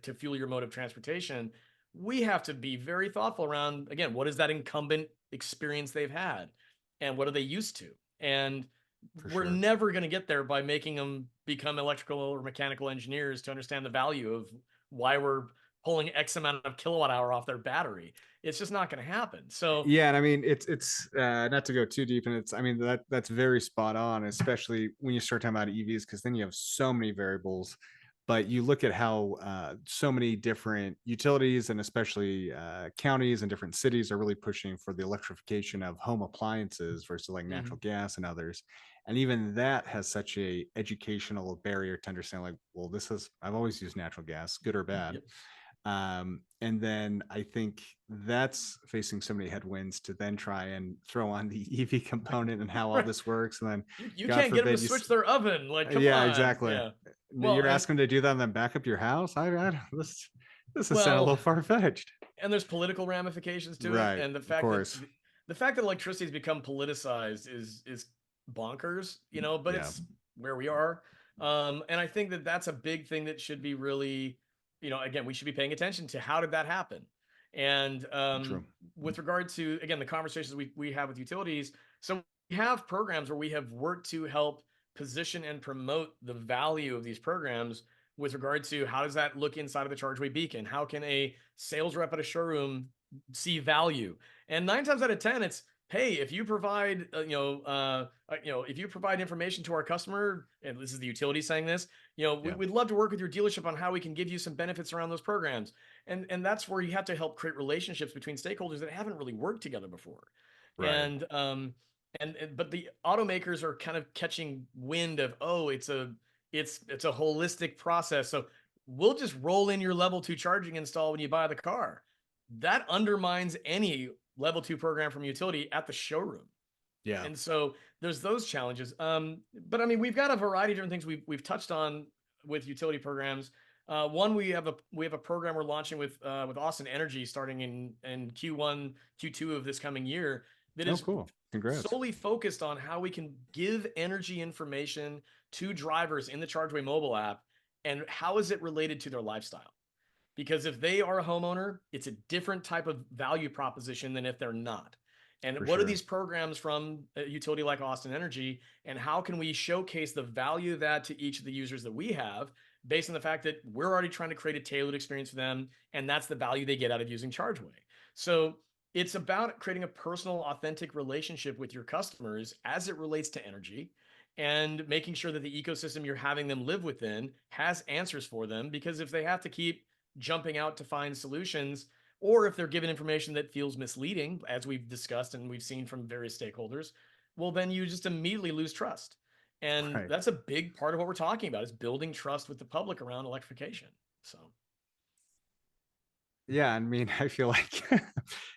B: to fuel your mode of transportation, we have to be very thoughtful around, again, what is that incumbent experience they've had and what are they used to? And
A: For
B: we're
A: sure.
B: never going to get there by making them become electrical or mechanical engineers to understand the value of why we're pulling X amount of kilowatt hour off their battery. It's just not going to happen. So,
A: Yeah, and I mean it's not to go too deep, and it's I mean that's very spot on, especially when you start talking about EVs, because then you have so many variables. But you look at how so many different utilities and especially counties and different cities are really pushing for the electrification of home appliances versus like natural
B: mhm,
A: gas and others. And even that has such a educational barrier to understand, like, well, this is I've always used natural gas, good or bad.
B: yep,
A: And then I think that's facing so many headwinds to then try and throw on the EV component and how all
B: right.
A: this works. And then,
B: You
A: God
B: can't get them to
A: forbid,
B: switch their oven. Like, come
A: yeah,
B: on.
A: exactly.
B: Yeah. Well,
A: You're
B: and
A: asking them to do that and then back up your house. This is sound a
B: well,
A: little far fetched.
B: and there's political ramifications to it,
A: Right.
B: and
A: Of course.
B: the fact that electricity has become politicized is bonkers, but
A: Yeah.
B: it's where we are. And I think that that's a big thing that should be really, again, we should be paying attention to how did that happen. And
A: True.
B: with regard to, again, the conversations we have with utilities, so we have programs where we have worked to help position and promote the value of these programs with regard to how does that look inside of the Chargeway beacon? How can a sales rep at a showroom see value? And 9 times out of 10, it's, hey, if you provide, if you provide information to our customer, and this is the utility saying this,
A: Yeah.
B: we'd love to work with your dealership on how we can give you some benefits around those programs. And that's where you have to help create relationships between stakeholders that haven't really worked together before.
A: Right.
B: And but the automakers are kind of catching wind of, oh, it's a holistic process. So we'll just roll in your level 2 charging install when you buy the car. That undermines any level 2 program from utility at the showroom.
A: Yeah.
B: And so there's those challenges. But I mean, we've got a variety of different things we've touched on with utility programs. One, we have a program we're launching with Austin Energy starting in Q1, Q2 of this coming year that
A: Oh,
B: is
A: cool. Congrats.
B: solely focused on how we can give energy information to drivers in the Chargeway mobile app and how is it related to their lifestyle. Because if they are a homeowner, it's a different type of value proposition than if they're not. And
A: For
B: what are
A: sure.
B: these programs from a utility like Austin Energy? And how can we showcase the value of that to each of the users that we have based on the fact that we're already trying to create a tailored experience for them? And that's the value they get out of using Chargeway. So it's about creating a personal, authentic relationship with your customers as it relates to energy and making sure that the ecosystem you're having them live within has answers for them. Because if they have to keep jumping out to find solutions, or if they're given information that feels misleading, as we've discussed and we've seen from various stakeholders, well, then you just immediately lose trust. And
A: Right.
B: that's a big part of what we're talking about is building trust with the public around electrification. So,
A: Yeah. I mean, I feel like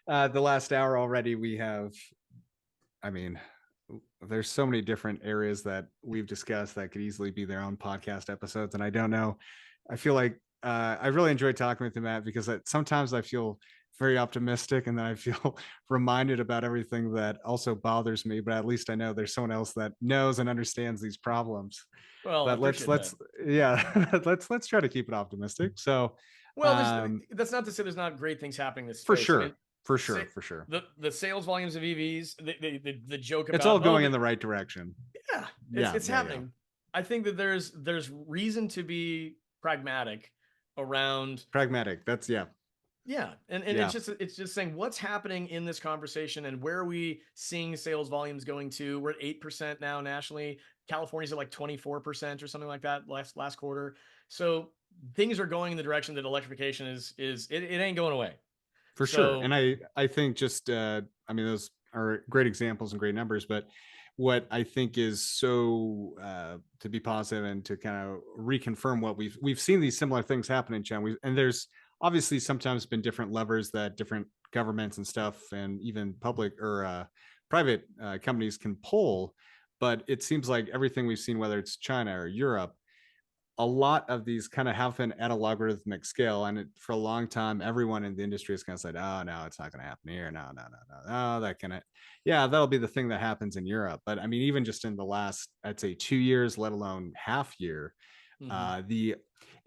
A: the last hour already we have, I mean, there's so many different areas that we've discussed that could easily be their own podcast episodes. And I don't know. I feel like I really enjoyed talking with you, Matt, because sometimes I feel very optimistic and then I feel reminded about everything that also bothers me. But at least I know there's someone else that knows and understands these problems.
B: well, I
A: But
B: appreciate that.
A: yeah, let's try to keep it optimistic. So
B: Well,
A: um,
B: that's not to say there's not great things happening in this
A: for
B: space. I mean,
A: sure, for
B: say,
A: sure, for sure,
B: the sales volumes of EVs, the joke
A: it's all
B: about, oh,
A: going in the right direction.
B: yeah, it's
A: Yeah,
B: it's
A: yeah, yeah.
B: happening. I think that there's reason to be pragmatic around.
A: Pragmatic. That's yeah.
B: Yeah, and
A: Yeah.
B: it's just saying what's happening in this conversation and where are we seeing sales volumes going to. We're at 8% now nationally. California's at like 24% or something like that last quarter. So things are going in the direction that electrification it ain't going away.
A: For sure.
B: So
A: And I think just I mean those are great examples and great numbers, but what I think is so to be positive and to kind of reconfirm what we've seen these similar things happen in China. And there's obviously sometimes been different levers that different governments and stuff and even public or private companies can pull, but it seems like everything we've seen, whether it's China or Europe, a lot of these kind of happen at a logarithmic scale. And for a long time, everyone in the industry has kind of said, oh, no, it's not going to happen here. No, no, no, no, no, that can, yeah, that'll be the thing that happens in Europe. But I mean, even just in the last, I'd say 2 years, let alone half year,
B: mhm.
A: the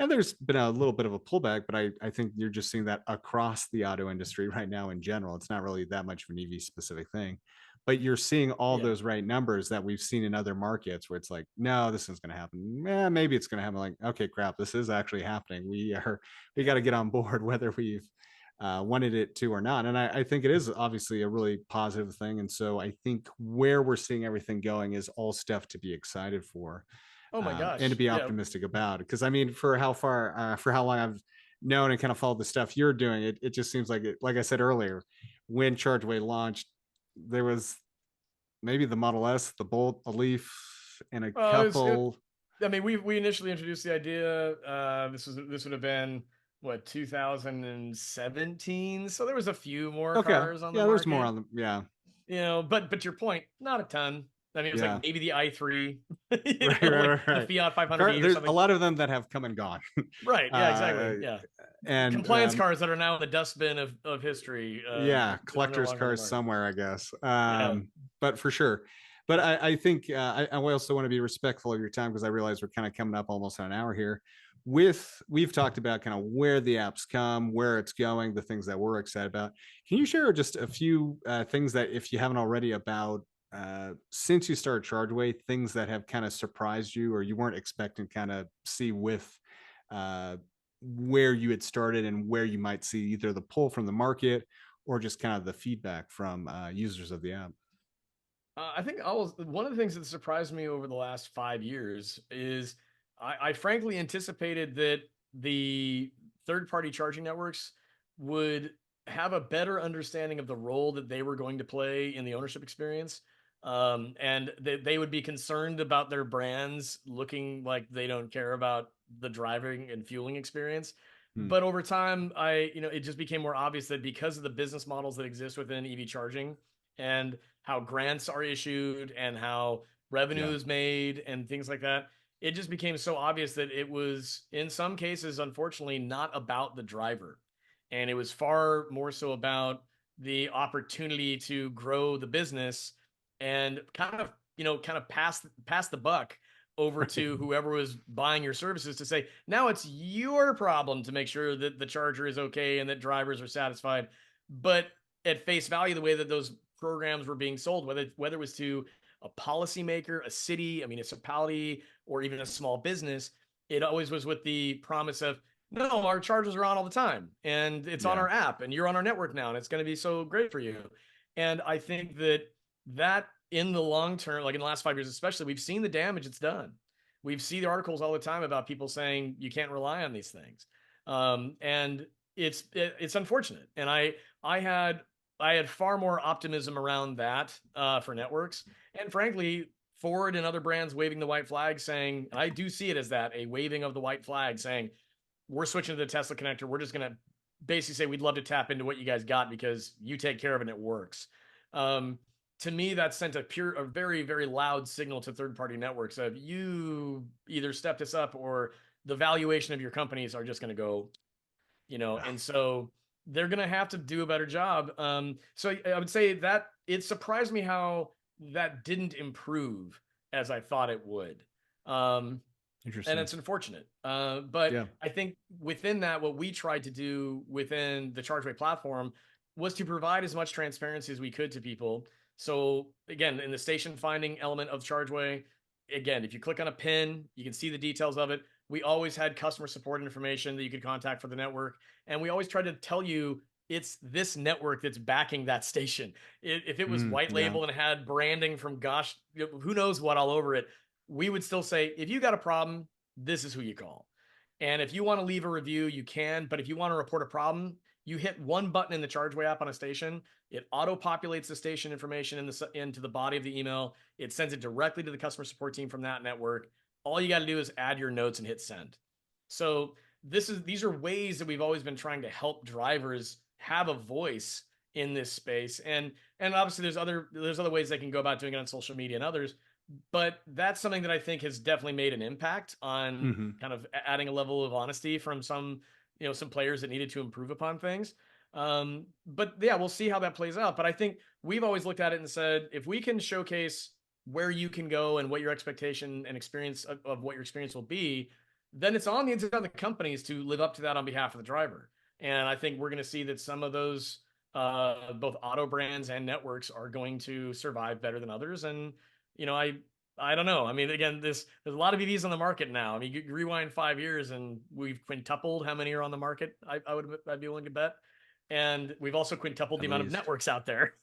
A: and there's been a little bit of a pullback, but I think you're just seeing that across the auto industry right now in general. It's not really that much of an EV specific thing, but you're seeing all
B: Yeah.
A: those right numbers that we've seen in other markets where it's like, no, this is going to happen. Maybe it's going to happen. Like, okay, crap, this is actually happening. We got to get on board whether we've wanted it to or not. And I think it is obviously a really positive thing. And so I think where we're seeing everything going is all stuff to be excited for
B: Oh my
A: and to
B: gosh.
A: be
B: Yeah.
A: optimistic about. Because I mean, for how long I've known and kind of followed the stuff you're doing, it just seems like it. Like I said earlier, when Chargeway launched, there was maybe the Model S, the Bolt, a Leaf, and a
B: Well,
A: couple.
B: I mean, we initially introduced the idea. This would have been what 2017. So there was a few more
A: Okay,
B: cars on the
A: yeah, there's more
B: market.
A: on the yeah,
B: But your point, not a ton. I mean, it was like
A: yeah,
B: maybe the i3,
A: right, right,
B: like
A: right,
B: the
A: right.
B: Fiat 500e or
A: There's a
B: something.
A: lot of them that have come and gone,
B: Right? Yeah,
A: uh,
B: exactly. Yeah,
A: and
B: compliance cars that are now in the dustbin of history
A: yeah,
B: that are no
A: collector's
B: longer on the
A: cars
B: market.
A: somewhere, I guess.
B: Yeah.
A: But for sure. But I think I also want to be respectful of your time because I realize we're kind of coming up almost on an hour here. We've talked about kind of where the apps come, where it's going, the things that we're excited about. Can you share just a few things that, if you haven't already, about since you started Chargeway, things that have kind of surprised you or you weren't expecting kind of see with uh, where you had started and where you might see either the pull from the market or just kind of the feedback from users of the app.
B: I think one of the things that surprised me over the last 5 years is I frankly anticipated that the third-party charging networks would have a better understanding of the role that they were going to play in the ownership experience. And they would be concerned about their brands looking like they don't care about the driving and fueling experience.
A: Hmm.
B: But over time, it just became more obvious that because of the business models that exist within EV charging and how grants are issued and how revenue
A: Yeah.
B: is made and things like that, it just became so obvious that it was, in some cases, unfortunately, not about the driver. And it was far more so about the opportunity to grow the business and kind of pass the buck over
A: Right.
B: to whoever was buying your services to say, now it's your problem to make sure that the charger is okay and that drivers are satisfied. But at face value, the way that those programs were being sold, whether it was to a policymaker, a city, a municipality, or even a small business, it always was with the promise of, no, our chargers are on all the time and it's on
A: Yeah.
B: our app and you're on our network now and it's going to be so great for you. And I think that in the long term, like in the last 5 years especially, we've seen the damage it's done. We've seen the articles all the time about people saying you can't rely on these things, and it's unfortunate. And I had far more optimism around that for networks, and frankly, Ford and other brands waving the white flag, saying, I do see it as that, a waving of the white flag, saying we're switching to the Tesla connector. We're just gonna basically say we'd love to tap into what you guys got because you take care of it and it works. Um, to me, that sent a very, very loud signal to third-party networks of you either step this up or the valuation of your companies are just going to go. And so they're going to have to do a better job. So I would say that it surprised me how that didn't improve as I thought it would. Um, and
A: Interesting.
B: it's unfortunate. But
A: Yeah.
B: I think within that, what we tried to do within the Chargeway platform was to provide as much transparency as we could to people. So again, in the station finding element of Chargeway, again, if you click on a pin, you can see the details of it. We always had customer support information that you could contact for the network. And we always tried to tell you it's this network that's backing that station. If it was white
A: Yeah.
B: label and had branding from gosh, who knows what all over it, we would still say, if you got a problem, this is who you call. And if you want to leave a review, you can. But if you want to report a problem, you hit one button in the Chargeway app on a station. It auto populates the station information into the body of the email. It sends it directly to the customer support team from that network. All you got to do is add your notes and hit send. So these are ways that we've always been trying to help drivers have a voice in this space. And obviously there's other ways they can go about doing it on social media and others, but that's something that I think has definitely made an impact on
A: Hmm.
B: kind of adding a level of honesty from some players that needed to improve upon things. But yeah, we'll see how that plays out. But I think we've always looked at it and said, if we can showcase where you can go and what your expectation and experience of what your experience will be, then it's on the inside of the companies to live up to that on behalf of the driver. And I think we're going to see that some of those both auto brands and networks are going to survive better than others. And I don't know. I mean, again, there's a lot of EVs on the market now. I mean, you rewind 5 years and we've quintupled how many are on the market. I'd be willing to bet, and we've also quintupled the
A: At
B: amount of
A: least.
B: networks out there.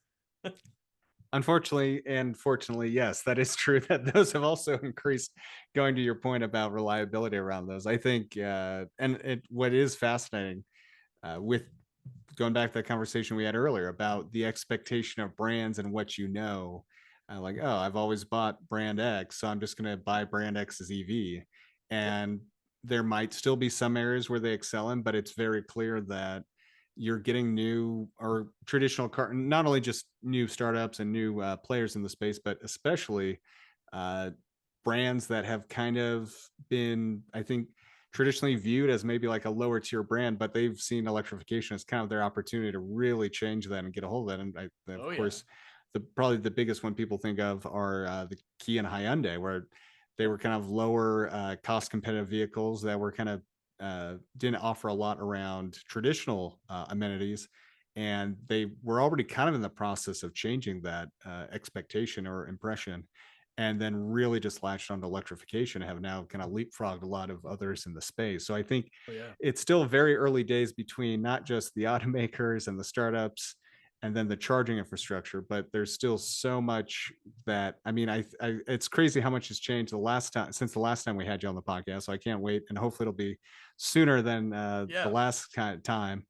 A: Unfortunately and fortunately, yes, that is true that those have also increased. Going to your point about reliability around those, I think, what is fascinating with going back to that conversation we had earlier about the expectation of brands and what like, oh, I've always bought brand X, so I'm just going to buy brand X's EV.
B: Yep.
A: And there might still be some areas where they excel in, but it's very clear that you're getting new or traditional car, not only just new startups and new players in the space, but especially uh, brands that have kind of been, I think, traditionally viewed as maybe like a lower tier brand, but they've seen electrification as kind of their opportunity to really change that and get a hold of that. And of
B: Oh yeah.
A: course, probably the biggest one people think of are the Kia and Hyundai, where they
B: Yep.
A: were kind of lower cost competitive vehicles that were kind of didn't offer a lot around traditional amenities. And they were already kind of in the process of changing that expectation or impression, and then really just latched onto electrification and have now kind of leapfrogged a lot of others in the space. So I think
B: Oh yeah.
A: it's still very early days between not just the automakers and the startups and then the charging infrastructure, but there's still so much that, I mean, it's crazy how much has changed the last time since the last time we had you on the podcast. So I can't wait, and hopefully it'll be sooner than the
B: Yeah.
A: last kind of time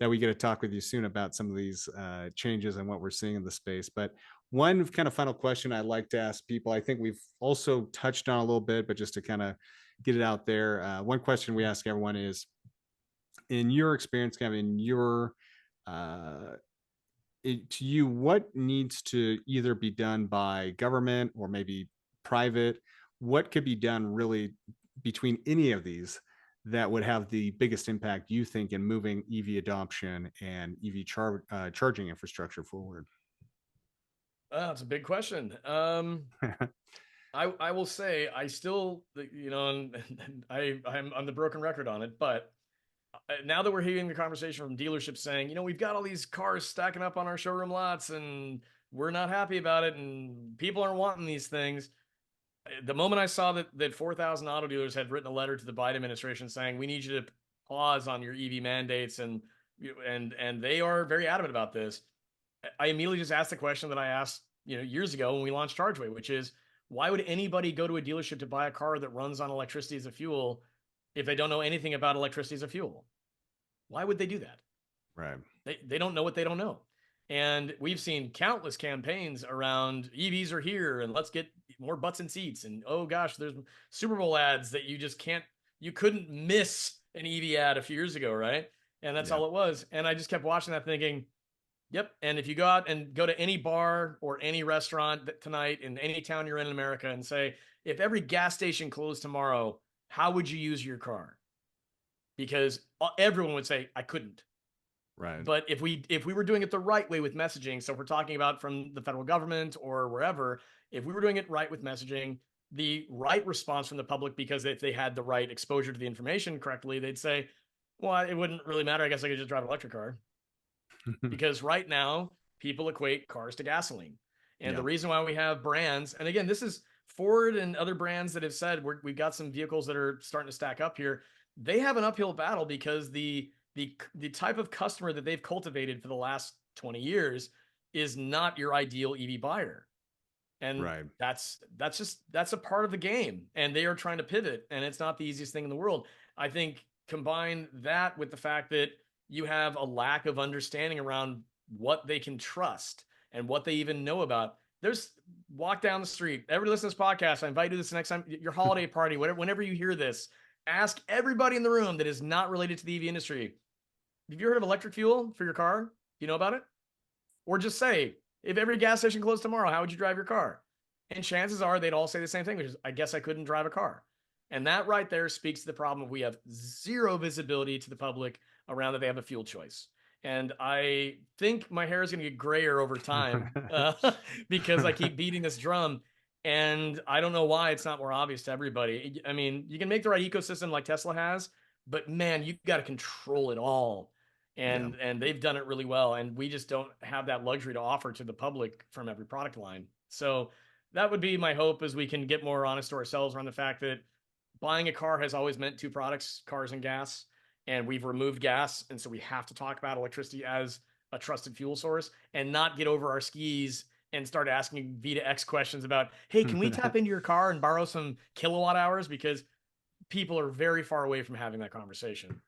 A: that we get to talk with you soon about some of these changes and what we're seeing in the space. But one kind of final question I'd like to ask people, I think we've also touched on a little bit, but just to kind of get it out there, one question we ask everyone is, in your experience, kind of in your uh, to you, what needs to either be done by government or maybe private? What could be done really between any of these that would have the biggest impact, you think, in moving EV adoption and charging infrastructure forward?
B: That's a big question. I will say I still, and I'm the broken record on it, but now that we're hearing the conversation from dealerships saying, we've got all these cars stacking up on our showroom lots and we're not happy about it and people aren't wanting these things. The moment I saw that 4,000 auto dealers had written a letter to the Biden administration saying we need you to pause on your EV mandates and they are very adamant about this, I immediately just asked the question that I asked, years ago when we launched Chargeway, which is why would anybody go to a dealership to buy a car that runs on electricity as a fuel if they don't know anything about electricity as a fuel? Why would they do that?
A: Right.
B: They don't know what they don't know. And we've seen countless campaigns around EVs are here and let's get more butts and seats. And oh gosh, there's Super Bowl ads that you couldn't miss an EV ad a few years ago, right? And that's
A: Yeah.
B: all it was. And I just kept watching that thinking, yep. And if you go out and go to any bar or any restaurant tonight in any town you're in America and say, if every gas station closed tomorrow, how would you use your car? Because everyone would say, I couldn't.
A: Right.
B: But if we were doing it the right way with messaging, so if we're talking about from the federal government or wherever, if we were doing it right with messaging, the right response from the public, because if they had the right exposure to the information correctly, they'd say, well, it wouldn't really matter. I guess I could just drive an electric car. Because right now people equate cars to gasoline. And the
A: Yeah.
B: reason why we have brands, and again, this is Ford and other brands that have said we've got some vehicles that are starting to stack up here. They have an uphill battle because the type of customer that they've cultivated for the last 20 years is not your ideal EV buyer. And
A: Right.
B: that's a part of the game. And they are trying to pivot, and it's not the easiest thing in the world. I think combine that with the fact that you have a lack of understanding around what they can trust and what they even know about. There's walk down the street. Everybody listen to this podcast. I invite you to this next time, your holiday party, whatever, whenever you hear this, ask everybody in the room that is not related to the EV industry. Have you heard of electric fuel for your car? Do you know about it? Or just say, if every gas station closed tomorrow, how would you drive your car? And chances are they'd all say the same thing, which is, I guess I couldn't drive a car. And that right there speaks to the problem of we have zero visibility to the public around that they have a fuel choice. And I think my hair is going to get grayer over time because I keep beating this drum. And I don't know why it's not more obvious to everybody. I mean, you can make the right ecosystem like Tesla has, but man, you've got to control it all.
A: Yeah.
B: And they've done it really well. And we just don't have that luxury to offer to the public from every product line. So that would be my hope, is we can get more honest to ourselves around the fact that buying a car has always meant two products, cars and gas. And we've removed gas. And so we have to talk about electricity as a trusted fuel source and not get over our skis and start asking V2X questions about, hey, can we tap into your car and borrow some kilowatt hours? Because people are very far away from having that conversation.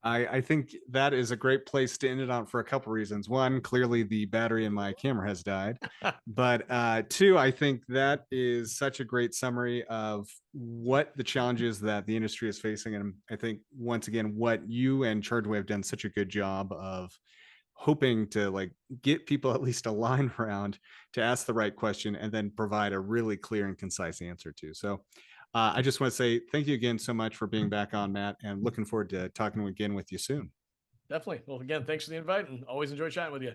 A: I think that is a great place to end it on for a couple reasons. One, clearly the battery in my camera has died. But two, I think that is such a great summary of what the challenges that the industry is facing. And I think, once again, what you and Chargeway have done such a good job of hoping to like get people at least aligned around to ask the right question and then provide a really clear and concise answer to. So I just want to say thank you again so much for being back on, Matt, and looking forward to talking again with you soon.
B: Definitely. Well, again, thanks for the invite and always enjoy chatting with you.